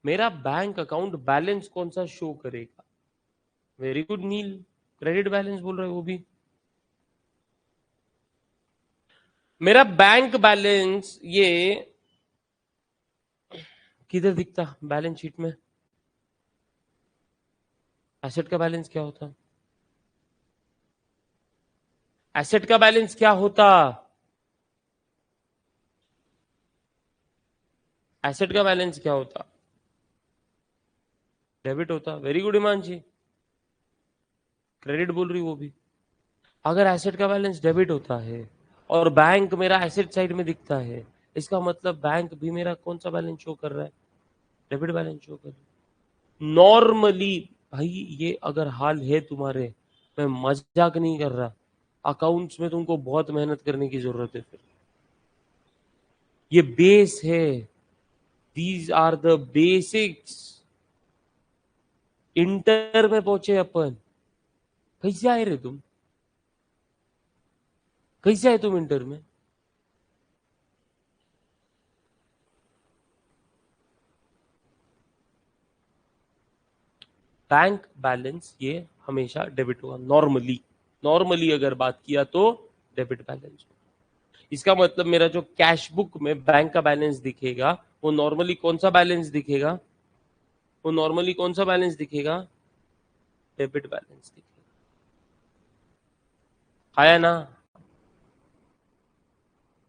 मेरा बैंक अकाउंट बैलेंस कौन सा शो करेगा? वेरी गुड नील, क्रेडिट बैलेंस बोल रहे हो वो भी। मेरा बैंक बैलेंस ये किधर दिखता बैलेंस शीट में? एसेट का बैलेंस क्या होता? एसेट का बैलेंस क्या होता? एसेट का बैलेंस क्या होता? डेबिट होता। वेरी गुड हिमांशी, क्रेडिट बोल रही वो भी। अगर एसेट का बैलेंस डेबिट होता है और बैंक मेरा एसेट साइड में दिखता है, इसका मतलब बैंक भी मेरा कौन सा बैलेंस शो कर रहा है? डेबिट बैलेंस शो कर रहा है नॉर्मली। भाई ये अगर हाल है तुम्हारे, मैं मजाक नहीं कर रहा, अकाउंट्स में तुमको बहुत मेहनत करने की जरूरत है। फिर ये बेस है, these are the basics. Inter में पहुंचे अपन। कैसे आए रे तुम? कैसे आए तुम इंटर में? बैंक बैलेंस ये हमेशा डेबिट होगा नॉर्मली। नॉर्मली अगर बात किया तो डेबिट बैलेंस। इसका मतलब मेरा जो कैश बुक में बैंक का बैलेंस दिखेगा, वो नॉर्मली कौन सा बैलेंस दिखेगा? वो नॉर्मली कौन सा बैलेंस दिखेगा? डेबिट बैलेंस दिखेगा। आया ना?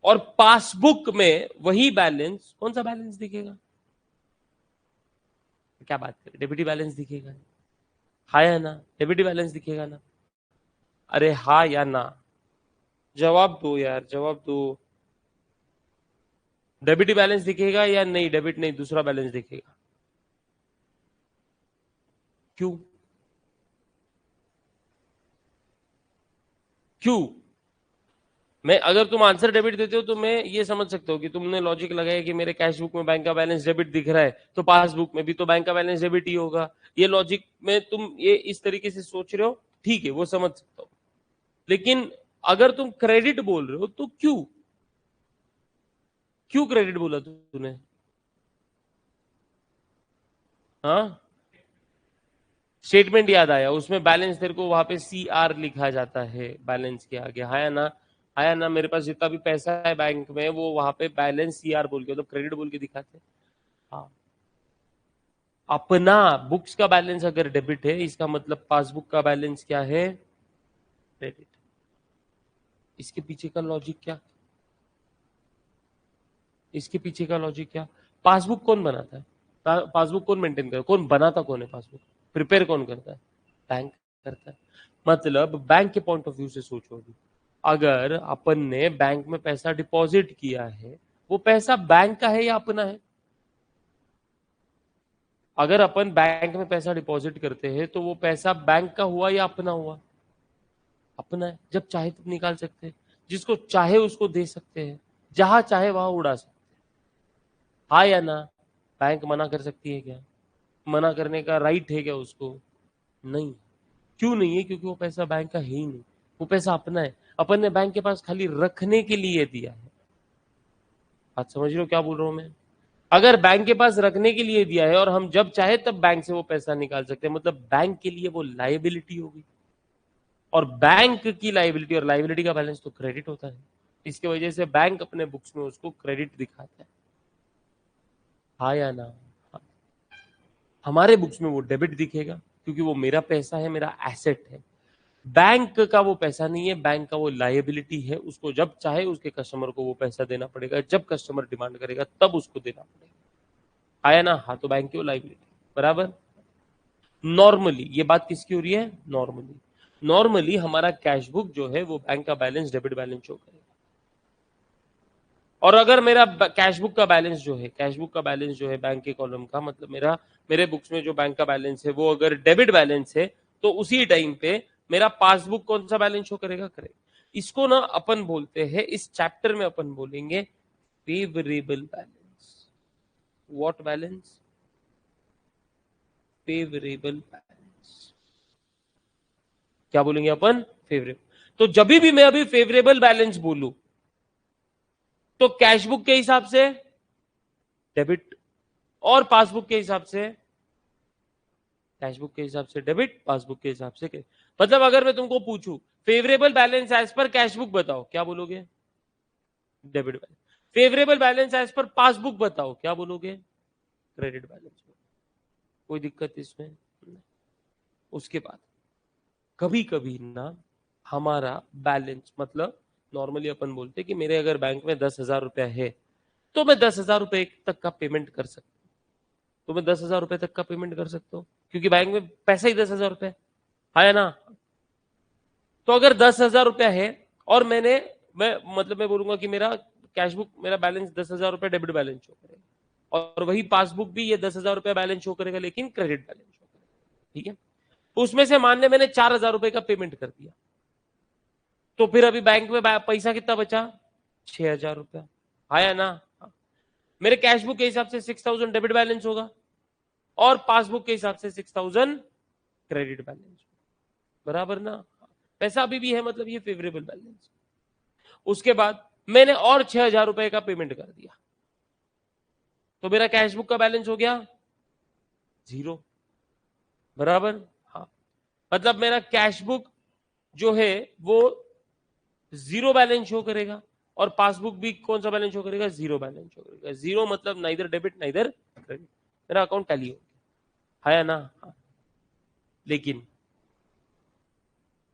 और पासबुक में वही बैलेंस, कौन सा बैलेंस दिखेगा? क्या बात करें, डेबिट बैलेंस दिखेगा। हाँ या ना? डेबिट बैलेंस दिखेगा ना? अरे हाँ या ना? जवाब दो यार, जवाब दो। डेबिट बैलेंस दिखेगा या नहीं? डेबिट नहीं, दूसरा बैलेंस दिखेगा। क्यों? क्यों? मैं अगर तुम आंसर डेबिट देते हो तो मैं ये समझ सकता हूँ कि तुमने लॉजिक लगाया कि मेरे कैश बुक में बैंक का बैलेंस डेबिट दिख रहा है तो पासबुक में भी तो बैंक का बैलेंस डेबिट ही होगा। ये लॉजिक में तुम ये इस तरीके से सोच रहे हो, ठीक है, वो समझ सकता हूँ। लेकिन अगर तुम क्रेडिट बोल रहे हो तो क्यों क्यों क्रेडिट बोला तूने? हाँ, स्टेटमेंट याद आया, उसमें बैलेंस तेरे को वहां पे CR लिखा जाता है बैलेंस के आगे। हाँ या ना? हाँ या ना? मेरे पास जितना भी पैसा है बैंक में वो वहां पे बैलेंस CR बोल के मतलब क्रेडिट बोल के दिखाते हैं। हाँ, अपना बुक्स का बैलेंस अगर डेबिट है इसका मतलब पासबुक का बैलेंस क्या है? क्रेडिट। इसके पीछे का लॉजिक क्या? इसके पीछे का लॉजिक क्या? पासबुक कौन बनाता है? पासबुक कौन मेंटेन करता है? कौन बनाता कौन है पासबुक? प्रिपेयर कौन करता है? बैंक करता है। मतलब बैंक के पॉइंट ऑफ व्यू से सोचो अभी, अगर अपन ने बैंक में पैसा डिपॉजिट किया है, वो पैसा बैंक का है या अपना है? अगर अपन बैंक में पैसा डिपॉजिट करते हैं तो वो पैसा बैंक का हुआ या अपना हुआ? अपना है। जब चाहे तब निकाल सकते हैं, जिसको चाहे उसको दे सकते हैं, जहां चाहे वहां उड़ा सकते हैं। हाँ या ना? बैंक मना कर सकती है क्या? मना करने का राइट है क्या उसको? नहीं। क्यों नहीं है? क्योंकि वो पैसा बैंक का है ही नहीं, वो पैसा अपना है। अपन ने बैंक के पास खाली रखने के लिए दिया है। बात समझ रहे हो क्या बोल रहा हूं मैं? अगर बैंक के पास रखने के लिए दिया है और हम जब चाहे तब बैंक से वो पैसा निकाल सकते हैं, मतलब बैंक के लिए वो लायबिलिटी होगी। और बैंक की लायबिलिटी और लायबिलिटी का बैलेंस तो क्रेडिट होता है। इसकी वजह से बैंक अपने बुक्स में उसको क्रेडिट दिखाता है। हाँ या ना? हाँ। हमारे बुक्स में वो डेबिट दिखेगा क्योंकि वो मेरा पैसा है, मेरा एसेट है। बैंक का वो पैसा नहीं है, बैंक का वो लायबिलिटी है। उसको जब चाहे उसके कस्टमर को वो पैसा देना पड़ेगा, जब कस्टमर डिमांड करेगा तब उसको देना पड़ेगा। आया ना? हाँ, तो बैंक की वो लायबिलिटी बराबर। नॉर्मली ये बात किसकी हो रही है? नॉर्मली नॉर्मली हमारा कैश बुक जो है वो बैंक का बैलेंस डेबिट बैलेंस शो करेगा। और अगर मेरा कैश बुक का बैलेंस जो है, कैश बुक का बैलेंस जो है बैंक के कॉलम का, मतलब मेरे बुक्स में जो बैंक का बैलेंस है वो अगर डेबिट बैलेंस है तो उसी टाइम पे मेरा पासबुक कौन सा बैलेंस शो करेगा? करेगा। इसको ना अपन बोलते हैं, इस चैप्टर में अपन बोलेंगे favourable balance. What balance? Favourable balance. क्या बोलेंगे अपन? फेवरेबल। तो जब भी मैं अभी फेवरेबल बैलेंस बोलूं तो कैश बुक के हिसाब से डेबिट और पासबुक के हिसाब से, कैश बुक के हिसाब से डेबिट, पासबुक के हिसाब से क्रेडिट। मतलब अगर मैं तुमको पूछूं favourable balance as per cash book बताओ, क्या बोलोगे? Debit balance. Favourable balance as per passbook बताओ, क्या बोलोगे? Credit balance. कोई दिक्कत इसमें नहीं। उसके बाद कभी कभी ना हमारा बैलेंस, मतलब नॉर्मली अपन बोलते कि मेरे अगर बैंक में 10,000 रुपया है तो मैं 10,000 रुपए तक का पेमेंट कर सकता हूं। तो मैं 10,000 रुपए तक का पेमेंट कर सकता हूँ क्योंकि बैंक में पैसा ही 10,000 रुपए है ना? तो अगर 10,000 रुपया है और मैं बोलूंगा कि मेरा कैश बुक, मेरा बैलेंस 10,000 रुपया डेबिट बैलेंस शो करेगा और वही पासबुक भी ये 10,000 रुपया बैलेंस शो करेगा लेकिन क्रेडिट बैलेंस शो करेगा। ठीक है? उसमें से मान ले मैंने 4,000 रुपए का पेमेंट कर दिया, तो फिर अभी बैंक में पैसा कितना बचा? 6,000 रुपया। आया ना? हाँ। मेरे कैश बुक के हिसाब से 6,000 डेबिट बैलेंस होगा और पासबुक के हिसाब से 6,000 क्रेडिट बैलेंस। बराबर ना? पैसा अभी भी है, मतलब ये फेवरेबल बैलेंस। उसके बाद मैंने और 6,000 रुपए का पेमेंट कर दिया तो मेरा कैश बुक का बैलेंस हो गया 0। बराबर? हाँ। मतलब मेरा कैश बुक जो है वो 0 बैलेंस शो करेगा और पासबुक भी कौन सा बैलेंस शो करेगा? 0 बैलेंस शो करेगा। 0 मतलब नाइदर डेबिट नाइदर क्रेडिट। मेरा अकाउंट टैली हो गया है ना? हाँ। लेकिन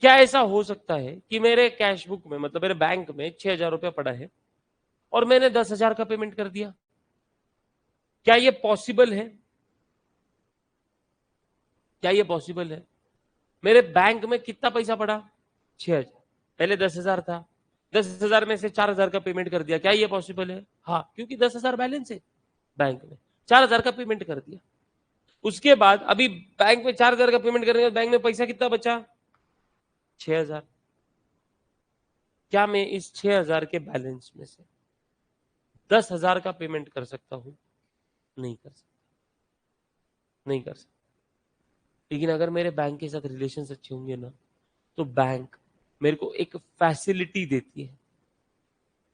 क्या ऐसा हो सकता है कि मेरे कैश बुक में, मतलब मेरे बैंक में 6,000 रुपया पड़ा है और मैंने 10,000 का पेमेंट कर दिया? क्या ये पॉसिबल है? क्या ये पॉसिबल है? मेरे बैंक में कितना पैसा पड़ा? 6,000। पहले 10,000 था, 10,000 में से 4,000 का पेमेंट कर दिया। क्या ये पॉसिबल है? हाँ, क्योंकि 10,000 बैलेंस है बैंक में, 4,000 का पेमेंट कर दिया। उसके बाद अभी बैंक में 4,000 का पेमेंट करने के बाद बैंक में पैसा कितना बचा? 6,000। क्या मैं इस 6,000 के बैलेंस में से 10,000 का पेमेंट कर सकता हूं? नहीं कर सकता, नहीं कर सकता। लेकिन अगर मेरे बैंक के साथ रिलेशन अच्छे होंगे ना, तो बैंक मेरे को एक फैसिलिटी देती है,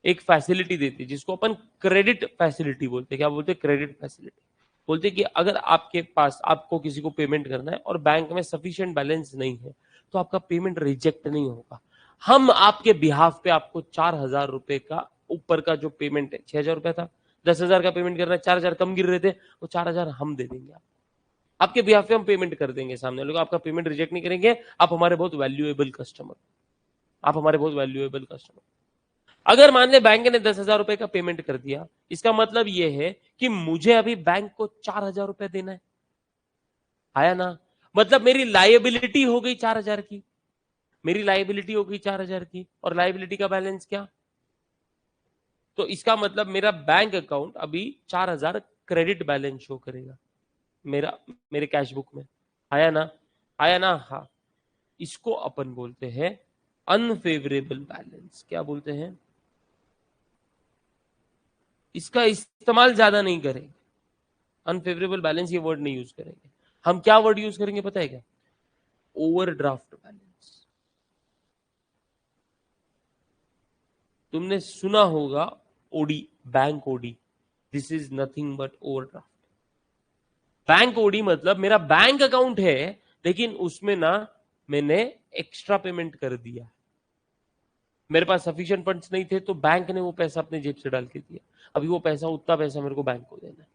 एक फैसिलिटी देती है जिसको अपन क्रेडिट फैसिलिटी बोलते हैं। क्या बोलते हैं? Credit facility. बोलते हैं कि अगर आपके पास, आपको किसी को पेमेंट करना है और बैंक में सफिशिएंट बैलेंस नहीं है, तो आपका पेमेंट रिजेक्ट नहीं होगा। हम आपके बिहाफ पे आपको 4,000 रुपए का ऊपर का जो पेमेंट है, 6,000 रुपया था, 10,000 का पेमेंट करना है, 4,000 कम गिर रहे थे, वो 4,000 हम दे देंगे। आपके बिहाफ पे हम पेमेंट कर देंगे, सामने वाले को आपका पेमेंट रिजेक्ट नहीं करेंगे। आप हमारे बहुत वैल्यूएबल कस्टमर, आप हमारे बहुत वैल्यूएबल कस्टमर। अगर मान ले बैंक ने 10,000 रुपए का पेमेंट कर दिया, इसका मतलब यह है कि मुझे अभी बैंक को 4,000 रुपए देना है। आया ना? मतलब मेरी लायबिलिटी हो गई 4,000 की, मेरी लायबिलिटी हो गई 4,000 की, और लायबिलिटी का बैलेंस क्या? तो इसका मतलब मेरा बैंक अकाउंट अभी 4,000 क्रेडिट बैलेंस शो करेगा मेरा, मेरे कैश बुक में। आया ना? आया ना? हाँ। इसको अपन बोलते हैं अनफेवरेबल बैलेंस। क्या बोलते हैं? इसका इस्तेमाल ज्यादा नहीं करेंगे, अनफेवरेबल बैलेंस ये वर्ड नहीं यूज करेंगे। हम क्या वर्ड यूज करेंगे पता है क्या? Overdraft balance. तुमने सुना होगा OD, bank OD. This is nothing but overdraft. Bank OD मतलब मेरा बैंक अकाउंट है, लेकिन उसमें ना मैंने एक्स्ट्रा पेमेंट कर दिया, मेरे पास सफिशिएंट फंड्स नहीं थे, तो बैंक ने वो पैसा अपने जेब से डाल के दिया। अभी वो पैसा, उतना पैसा मेरे को बैंक को देना है,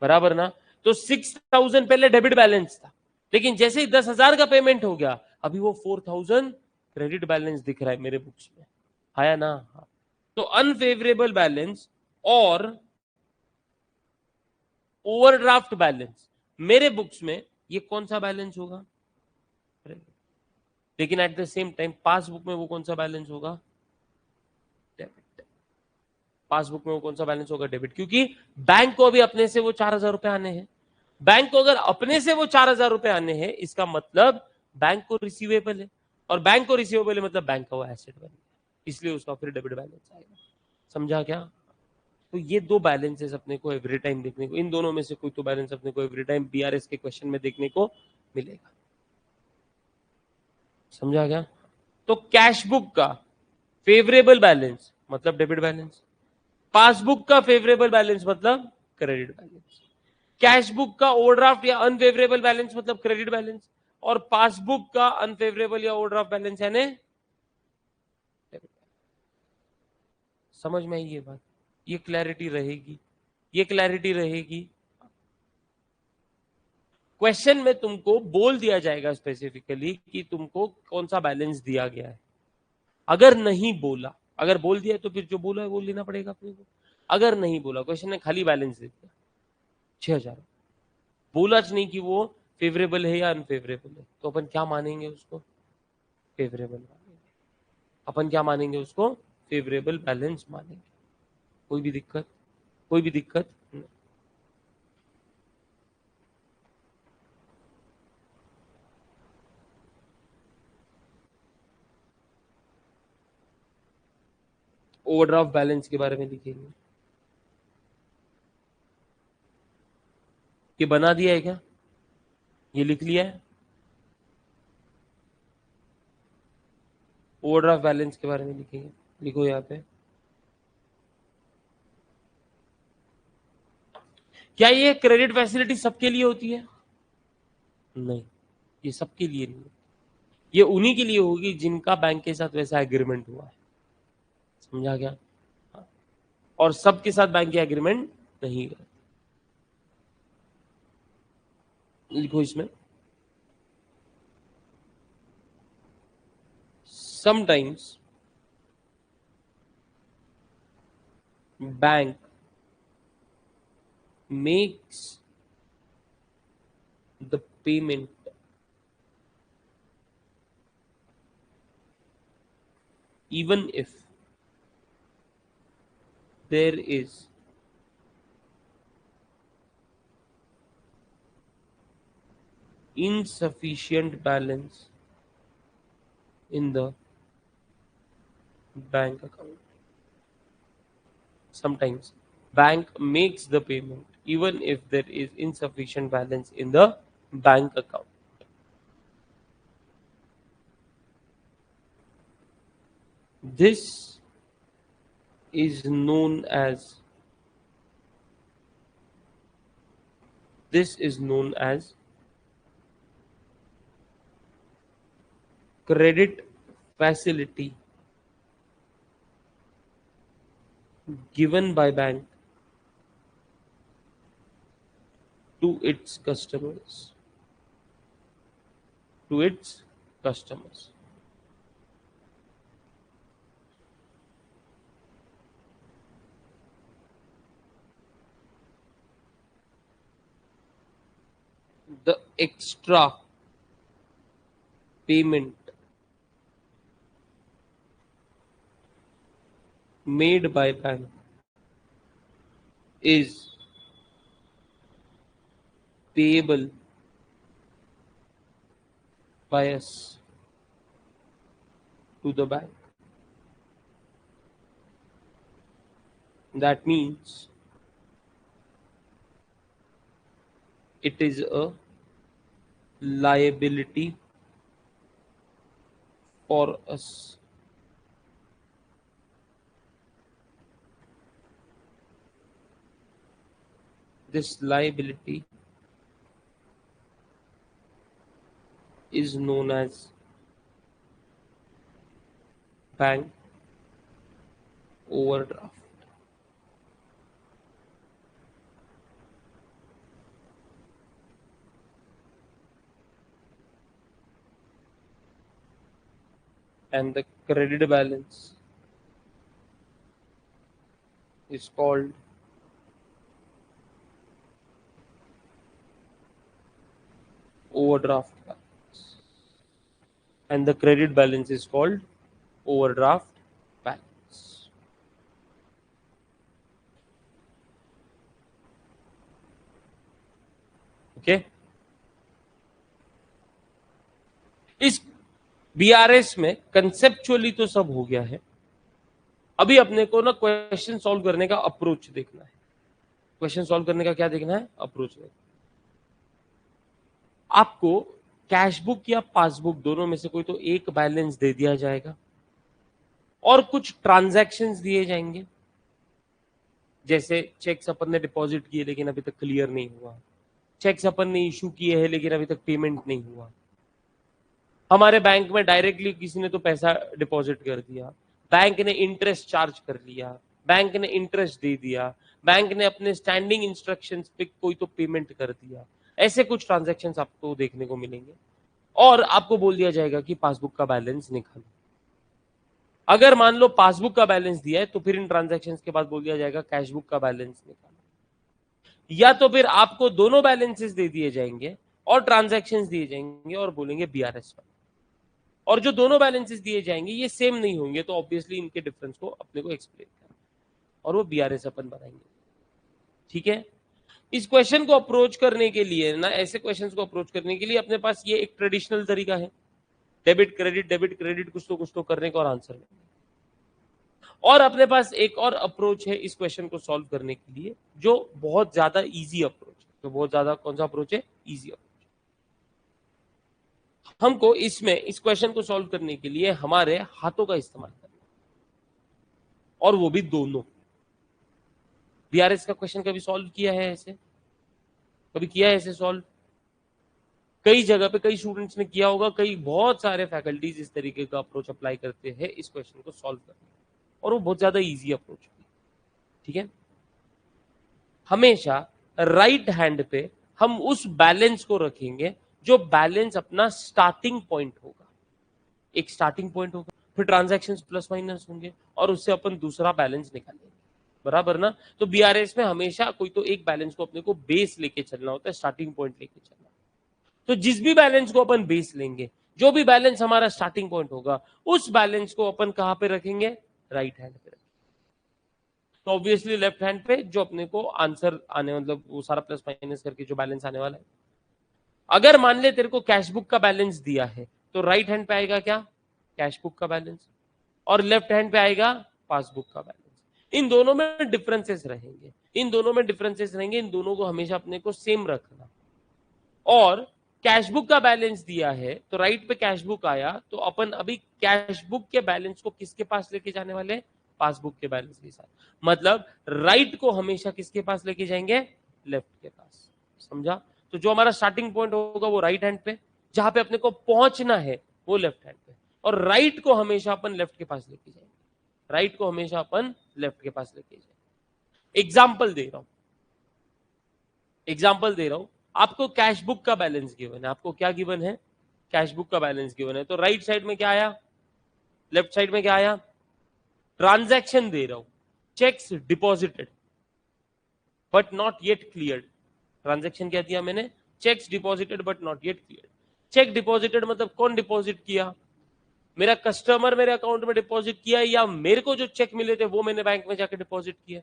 बराबर ना? तो 6,000 पहले डेबिट बैलेंस था, लेकिन जैसे ही 10,000 का पेमेंट हो गया, अभी वो 4,000 क्रेडिट बैलेंस दिख रहा है मेरे बुक्स में। आया ना? हाँ। तो अनफेवरेबल बैलेंस और ओवरड्राफ्ट बैलेंस मेरे बुक्स में, ये कौन सा बैलेंस होगा? लेकिन at the same time passbook में वो कौन सा बैलेंस होगा? डेबिट। पासबुक में वो कौन सा बैलेंस होगा? डेबिट। क्योंकि बैंक को अभी अपने से वो 4,000 रुपए आने हैं। बैंक को अगर अपने से वो 4,000 रुपए आने हैं, इसका मतलब बैंक को रिसीवेबल है, और बैंक को रिसीवेबल है मतलब बैंक का वो एसेट बन गया, इसलिए उसका फिर डेबिट बैलेंस आएगा। समझा क्या? तो ये दो बैलेंसेस अपने को एवरी टाइम देखने को, इन दोनों में से कोई तो बैलेंस अपने को एवरी टाइम बीआरएस के क्वेश्चन में देखने को मिलेगा। समझा क्या? तो कैश बुक का फेवरेबल बैलेंस मतलब डेबिट बैलेंस, पासबुक का फेवरेबल बैलेंस मतलब क्रेडिट बैलेंस, कैश बुक का ओवरड्राफ्ट या अनफेवरेबल बैलेंस मतलब क्रेडिट बैलेंस, और पासबुक का अनफेवरेबल या ओवरड्राफ्ट बैलेंस यानी डेबिट। समझ में आई ये बात? ये क्लैरिटी रहेगी, ये क्लैरिटी रहेगी। क्वेश्चन में तुमको बोल दिया जाएगा स्पेसिफिकली कि तुमको कौन सा बैलेंस दिया गया है। अगर नहीं बोला, अगर बोल दिया तो फिर जो बोला है वो लेना पड़ेगा अपने को। अगर नहीं बोला, क्वेश्चन ने खाली बैलेंस दे दिया 6,000, बोला नहीं कि वो फेवरेबल है या अनफेवरेबल है, तो अपन क्या मानेंगे उसको? फेवरेबल मानेंगे। अपन क्या मानेंगे उसको? फेवरेबल बैलेंस मानेंगे। कोई भी दिक्कत? कोई भी दिक्कत? ओवरड्राफ्ट बैलेंस के बारे में लिखेंगे। ये बना दिया है क्या? ये लिख लिया है? ओवरड्राफ्ट बैलेंस के बारे में लिखेंगे, लिखो यहाँ पे। क्या ये क्रेडिट फैसिलिटी सबके लिए होती है? नहीं, ये सबके लिए नहीं। ये उन्हीं के लिए होगी जिनका बैंक के साथ वैसा एग्रीमेंट हुआ है। समझा क्या? हाँ। और सबके साथ बैंक के एग्रीमेंट नहीं है। लिखो इसमें, sometimes bank makes the payment even if there is insufficient balance in the bank account. Sometimes bank makes the payment even if there is insufficient balance in the bank account. This is known as credit facility given by bank to its customers. The extra payment made by bank is payable by us to the bank. That means it is a liability for us. This liability is known as bank overdraft. And the credit balance is called overdraft balance. And the credit balance is called overdraft balance. Okay? इस BRS में conceptually तो सब हो गया है. अभी अपने को ना क्वेश्चन सॉल्व करने का अप्रोच देखना है. क्वेश्चन सॉल्व करने का क्या देखना है? अप्रोच देखना. आपको कैश बुक या पासबुक दोनों में से कोई तो एक बैलेंस दे दिया जाएगा और कुछ ट्रांजैक्शंस दिए जाएंगे. जैसे चेक्स अपन ने डिपॉजिट किए लेकिन अभी तक क्लियर नहीं हुआ, चेक्स अपन ने इशू किए हैं लेकिन अभी तक पेमेंट नहीं हुआ, हमारे बैंक में डायरेक्टली किसी ने तो पैसा डिपॉजिट कर दिया, बैंक ने इंटरेस्ट चार्ज कर लिया, बैंक ने इंटरेस्ट दे दिया, बैंक ने अपने स्टैंडिंग इंस्ट्रक्शंस पे कोई तो पेमेंट कर दिया. ऐसे कुछ ट्रांजैक्शंस आपको देखने को मिलेंगे और आपको बोल दिया जाएगा कि पासबुक का बैलेंस निकालो. अगर मान लो पासबुक का बैलेंस दिया है तो फिर इन ट्रांजैक्शंस के बाद बोल दिया जाएगा कैश बुक का बैलेंस निकालो. या तो फिर आपको दोनों बैलेंसेस दे दिए जाएंगे और ट्रांजैक्शंस दिए जाएंगे और बोलेंगे बीआरएस पर. और जो दोनों बैलेंसेस दिए जाएंगे ये सेम नहीं होंगे तो ऑब्वियसली इनके डिफरेंस को अपने को एक्सप्लेन करना और वो बीआरएस अपन बनाएंगे. ठीक है? इस क्वेश्चन को अप्रोच करने के लिए ना, ऐसे क्वेश्चंस को अप्रोच करने के लिए अपने पास ये एक ट्रेडिशनल तरीका है, डेबिट क्रेडिट कुछ तो करने का और आंसर में. और अपने पास एक और अप्रोच है इस क्वेश्चन को सॉल्व करने के लिए जो बहुत ज्यादा इजी अप्रोच है. तो बहुत ज्यादा कौन सा अप्रोच है? Easy approach. हमको इसमें इस क्वेश्चन को सॉल्व करने के लिए हमारे हाथों का इस्तेमाल करना और वो भी दोनों. बीआरएस का क्वेश्चन कभी सॉल्व किया है ऐसे? कभी किया है ऐसे सॉल्व? कई जगह पे कई स्टूडेंट्स ने किया होगा, कई बहुत सारे फैकल्टीज इस तरीके का अप्रोच अप्लाई करते हैं इस क्वेश्चन को सॉल्व करने और वो बहुत ज्यादा इजी अप्रोच है. ठीक है? हमेशा राइट हैंड पे हम उस बैलेंस को रखेंगे जो बैलेंस अपना स्टार्टिंग पॉइंट होगा. एक स्टार्टिंग पॉइंट होगा, फिर ट्रांजैक्शंस प्लस माइनस होंगे और उससे अपन दूसरा बैलेंस निकालेंगे. बराबर ना? तो बीआरएस में हमेशा कोई तो एक बैलेंस को अपने को बेस लेके चलना होता है, स्टार्टिंग पॉइंट लेके चलना. तो जिस भी बैलेंस को अपन बेस लेंगे, जो भी बैलेंस हमारा स्टार्टिंग पॉइंट होगा, उस बैलेंस को अपन कहां पे रखेंगे? राइट हैंड पे. तो ऑब्वियसली लेफ्ट हैंड पे जो अपने को आंसर आने, मतलब वो सारा प्लस माइनस करके जो बैलेंस आने वाला है. अगर मान ले तेरे को कैश बुक का बैलेंस दिया है तो राइट हैंड पे आएगा क्या? कैश बुक का बैलेंस. और लेफ्ट हैंड पे आएगा पासबुक का बैलेंस। इन दोनों में डिफरेंसेस रहेंगे, इन दोनों को हमेशा अपने को सेम रखना। और कैशबुक का बैलेंस दिया है तो राइट पे कैशबुक आया, तो अपन अभी कैशबुक के बैलेंस को किसके पास लेके जाने वाले? पासबुक के बैलेंस के साथ। मतलब राइट को हमेशा किसके पास लेके जाएंगे? लेफ्ट के पास। समझा? तो जो हमारा स्टार्टिंग पॉइंट होगा वो राइट हैंड पे, जहां पे अपने को पहुंचना है वो लेफ्ट हैंड पे, और राइट को हमेशा अपन लेफ्ट के पास लेके जाएंगे। राइट को हमेशा अपन लेफ्ट के पास लेके जाएंगे। एग्जाम्पल दे रहा हूं, आपको कैश बुक का बैलेंस गिवन है। आपको क्या गिवन है? कैश बुक का बैलेंस गिवन है। तो राइट साइड में क्या आया? लेफ्ट साइड में क्या आया? ट्रांजैक्शन दे रहा हूं, checks deposited but not yet cleared. Transaction क्या दिया मैंने? Checks deposited but not yet cleared. Check deposited मतलब कौन डिपॉजिट किया? मेरा कस्टमर मेरे अकाउंट में डिपॉजिट किया, या मेरे को जो चेक मिले थे वो मैंने बैंक में जाके डिपॉजिट किया?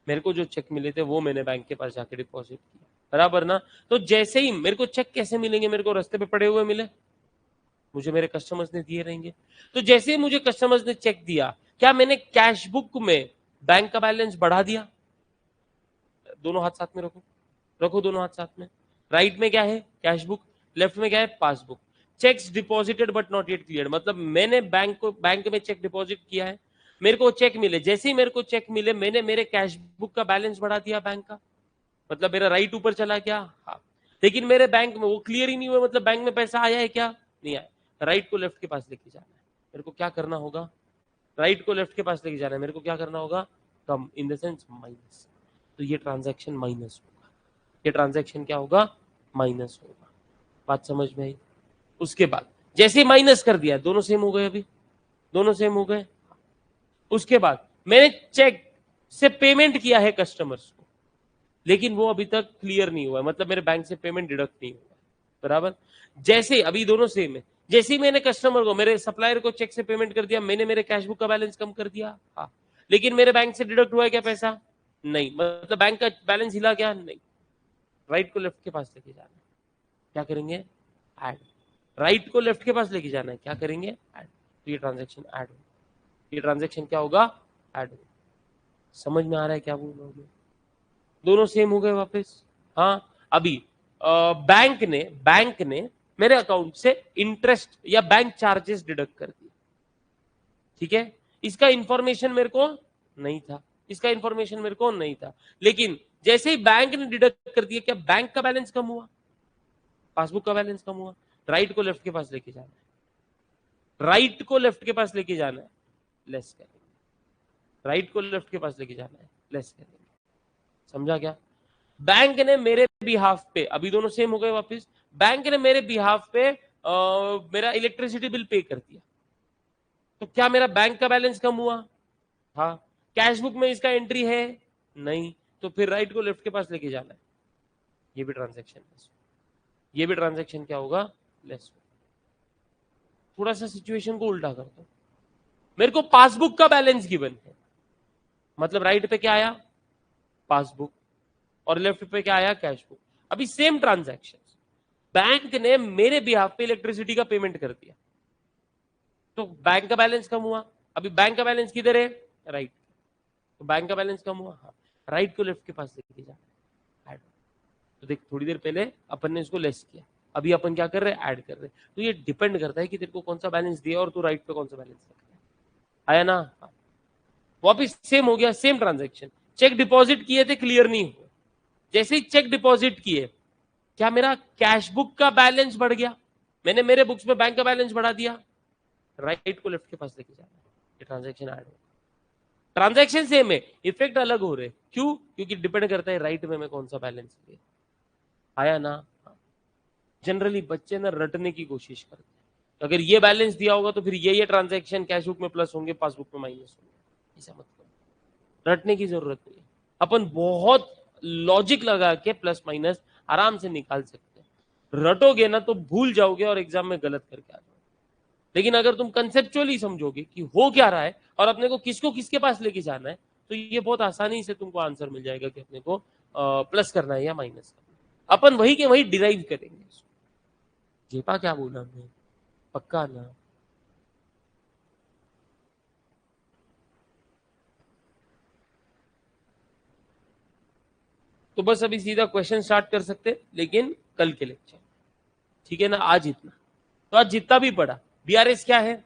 मेरे को जो चेक मिले थे वो मैंने बैंक के पास जाके डिपॉजिट किया, बराबर ना? तो जैसे ही मेरे को चेक कैसे मिलेंगे? मेरे को रास्ते पे पड़े हुए मिले, मुझे मेरे कस्टमर्स ने दिए रहेंगे। तो जैसे ही मुझे कस्टमर्स ने चेक दिया, क्या मैंने कैश बुक में बैंक का बैलेंस बढ़ा दिया? दोनों हाथ साथ में रखो दोनों हाथ साथ में। राइट में क्या है? कैश बुक, लेफ्ट में क्या है? Passbook. Checks deposited but not yet clear, मतलब मैंने बैंक में चेक डिपॉजिट किया है, मेरे को चेक मिले, जैसे ही मेरे को चेक मिले मैंने मेरे कैश बुक का बैलेंस बढ़ा दिया बैंक का, मतलब मेरा राइट ऊपर चला गया। हाँ, लेकिन मेरे बैंक में वो क्लियर ही नहीं हुआ, मतलब बैंक में पैसा आया है क्या? नहीं आया। राइट को लेफ्ट के पास लेके जाना है, मेरे को क्या करना होगा? राइट को लेफ्ट के पास लेके जाना है, मेरे को क्या करना होगा? कम, इन द सेंस माइनस। तो ये ट्रांजैक्शन माइनस होगा, ये ट्रांजैक्शन क्या होगा? माइनस होगा। बात समझ में आई? उसके बाद जैसे ही माइनस कर दिया, दोनों सेम हो गए, अभी दोनों सेम हो गए। उसके बाद मैंने चेक से पेमेंट किया है कस्टमर्स को, लेकिन वो अभी तक क्लियर नहीं हुआ, मतलब मेरे बैंक से पेमेंट डिडक्ट नहीं हुआ, बराबर? जैसे अभी दोनों सेम है, जैसे ही मैंने कस्टमर को, मेरे सप्लायर को चेक से पेमेंट कर दिया, मैंने मेरे कैश बुक का बैलेंस कम कर दिया, हाँ, लेकिन मेरे बैंक से डिडक्ट हुआ है क्या पैसा? नहीं, मतलब बैंक का बैलेंस हिला क्या? नहीं। राइट को लेफ्ट के पास लेके जाना है, क्या करेंगे? ऐड। राइट को लेफ्ट के पास लेके जाना है, क्या करेंगे? ऐड। तो ये ट्रांजेक्शन ऐड होगा, ये ट्रांजेक्शन क्या होगा? ऐड होगा। समझ में आ रहा है क्या बोल रहा हूं? दोनों सेम हो गए वापस। हाँ, अभी बैंक ने मेरे अकाउंट से इंटरेस्ट या बैंक चार्जेस डिडक्ट कर दिए, ठीक है? इसका इंफॉर्मेशन मेरे को नहीं था, इसका इंफॉर्मेशन मेरे को नहीं था, लेकिन जैसे ही बैंक ने डिडक्ट कर दिया, क्या बैंक का बैलेंस कम हुआ? पासबुक का बैलेंस कम हुआ। राइट को लेफ्ट के पास लेके जाना है, राइट को लेफ्ट के पास लेके जाना है, लेस करेंगे। राइट को लेफ्ट के पास लेके जाना है, लेस करेंगे। समझा क्या? बैंक ने मेरे बिहाफ पे, अभी दोनों सेम हो गए वापस, बैंक ने मेरे बिहाफ पे मेरा इलेक्ट्रिसिटी बिल पे कर दिया, तो क्या मेरा बैंक का बैलेंस कम हुआ? हाँ। कैश बुक में इसका एंट्री है? नहीं, तो फिर राइट को लेफ्ट के पास लेके जाना है, ये भी ट्रांजैक्शन लेस, ये भी ट्रांजैक्शन क्या होगा? लेस। थोड़ा सा सिचुएशन को उल्टा कर दो, मेरे को पासबुक का बैलेंस गिवन है, मतलब राइट पे क्या आया? पासबुक, और लेफ्ट पे क्या आया? Cash book. अभी सेम ट्रांजैक्शन, बैंक ने मेरे बिहाफ पे इलेक्ट्रिसिटी का पेमेंट कर दिया, तो बैंक का बैलेंस कम हुआ। अभी बैंक का बैलेंस किधर है? राइट, तो बैंक का बैलेंस कम हुआ। हाँ, राइट को लेफ्ट के पास लेके जाना है, तो देख थोड़ी देर पहले अपन ने इसको लेस किया, अभी अपन क्या कर रहे हैं? ऐड कर रहे हैं। तो ये डिपेंड करता है कि तेरे को कौन सा बैलेंस दिया और तू राइट पे कौन सा बैलेंस रखता है। आया ना? हाँ। वापिस सेम हो गया, सेम ट्रांजेक्शन, चेक डिपॉजिट किए थे, क्लियर नहीं हुआ, जैसे ही चेक डिपॉजिट किए, क्या मेरा कैश बुक का बैलेंस बढ़ गया? मैंने मेरे बुक्स में बैंक का बैलेंस बढ़ा दिया, राइट को लेफ्ट के पास लेके जाना है, ये ट्रांजैक्शन ऐड हो। ट्रांजैक्शन सेम है, इफेक्ट अलग हो रहे, क्यों? क्योंकि डिपेंड करता है राइट में मैं कौन सा बैलेंस लिया। आया ना? जनरली बच्चे ना रटने की कोशिश करते हैं, तो अगर ये बैलेंस दिया होगा तो फिर ये ट्रांजैक्शन कैश बुक में प्लस होंगे, पासबुक में माइनस होंगे, ऐसा मत करो, रटने की जरूरत नहीं है। अपन बहुत लॉजिक लगा के प्लस माइनस आराम से निकाल सकते हैं, रटोगे ना तो भूल जाओगे और एग्जाम में गलत करके आ जाओगे। लेकिन अगर तुम कंसेप्चुअली समझोगे कि हो क्या रहा है और अपने को किसको किसके पास लेके जाना है, तो ये बहुत आसानी से तुमको आंसर मिल जाएगा कि अपने को प्लस करना है या माइनस करना है। अपन वही के वही डिराइव करेंगे। जेपा क्या बोला मैं? पक्का ना? तो बस अभी सीधा क्वेश्चन स्टार्ट कर सकते, लेकिन कल के लेक्चर, ठीक है ना। आज इतना, तो आज जितना भी पढ़ा, बीआरएस क्या है,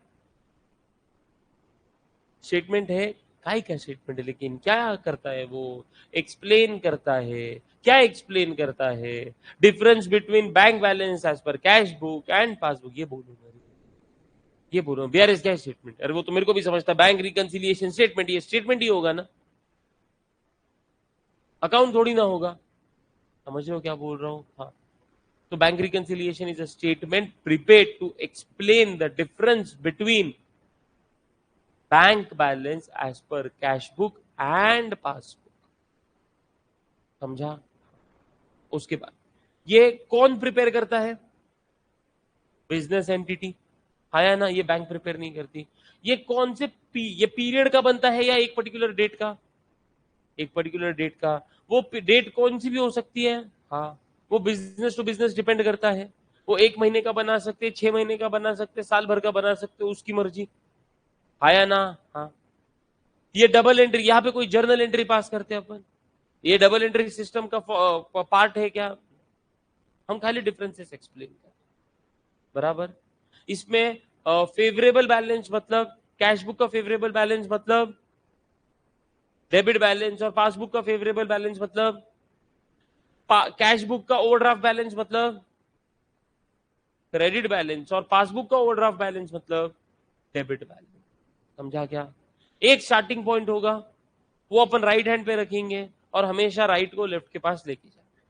स्टेटमेंट है, काय का स्टेटमेंट है, लेकिन क्या करता है वो, एक्सप्लेन करता है। क्या एक्सप्लेन करता है, difference between bank balance as per cash book and passbook, ये बोलूंगा, ये बोल रहा हूँ। बीआरएस क्या स्टेटमेंट, अरे वो तो मेरे को भी समझता, बैंक रिकंसिलिएशन स्टेटमेंट, ये स्टेटमेंट ही होगा ना, अकाउंट थोड़ी ना होगा। समझ रहे हो क्या बोल रहा हूँ? हाँ, तो bank reconciliation is a statement prepared to explain the difference between bank balance as per cash book and passbook, समझा। उसके बाद ये कौन प्रिपेयर करता है, बिजनेस एंटिटी, आया ना, ये बैंक प्रिपेयर नहीं करती। ये कौन से ये पीरियड का बनता है या एक पर्टिकुलर डेट का, एक पर्टिकुलर डेट का। वो डेट कौन सी भी हो सकती है, हाँ, वो बिजनेस टू बिजनेस डिपेंड करता है। वो 1 महीने का बना सकते, 6 महीने का बना सकते, साल भर का बना सकते, उसकी मर्जी, आया ना। हाँ, ये डबल एंट्री, यहाँ पे कोई जर्नल एंट्री पास करते हैं अपन, ये डबल एंट्री सिस्टम का पार्ट है क्या, हम खाली डिफरेंसेस एक्सप्लेन कर, बराबर। इसमें फेवरेबल बैलेंस मतलब, कैश बुक का फेवरेबल बैलेंस मतलब डेबिट बैलेंस, और पासबुक का फेवरेबल बैलेंस मतलब, कैश बुक का ओवरड्राफ्ट बैलेंस मतलब क्रेडिट बैलेंस, और पासबुक का ओवरड्राफ्ट बैलेंस मतलब डेबिट बैलेंस, समझा क्या। एक स्टार्टिंग पॉइंट होगा, वो अपन राइट हैंड पे रखेंगे, और हमेशा राइट को लेफ्ट के पास लेके जाना,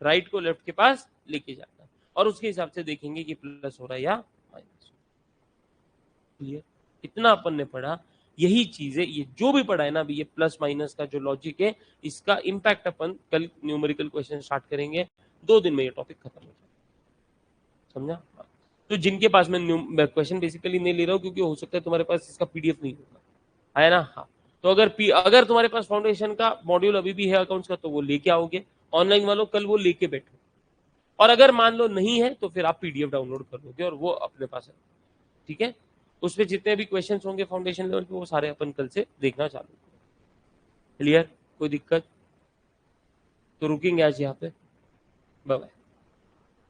राइट को लेफ्ट के पास लेके जाना, और उसके हिसाब से देखेंगे कि प्लस हो रहा है या माइनस। क्लियर, इतना अपन ने पढ़ा, यही चीजें, ये जो भी पढ़ा है ना अभी, ये प्लस माइनस का जो लॉजिक है, इसका इंपैक्ट अपन कल न्यूमेरिकल क्वेश्चन स्टार्ट करेंगे, 2 दिन में ये टॉपिक खत्म हो जाएगा, समझा। तो जिनके पास मैं क्वेश्चन बेसिकली नहीं ले रहा हूँ, क्योंकि हो सकता है तुम्हारे पास इसका पीडीएफ नहीं होगा, है ना। हाँ, तो अगर तुम्हारे पास फाउंडेशन का मॉड्यूल अभी भी है अकाउंट्स का, तो वो लेके आओगे, ऑनलाइन वालों कल वो लेके बैठो, और अगर मान लो नहीं है तो फिर आप पीडीएफ डाउनलोड कर लोगे और वो अपने पास है, ठीक है। उसमें जितने भी क्वेश्चन होंगे फाउंडेशन लेवल के, वो सारे अपन कल से देखना चालू। क्लियर, कोई दिक्कत, तो रुकेंगे आज यहाँ पे, बाय बाय।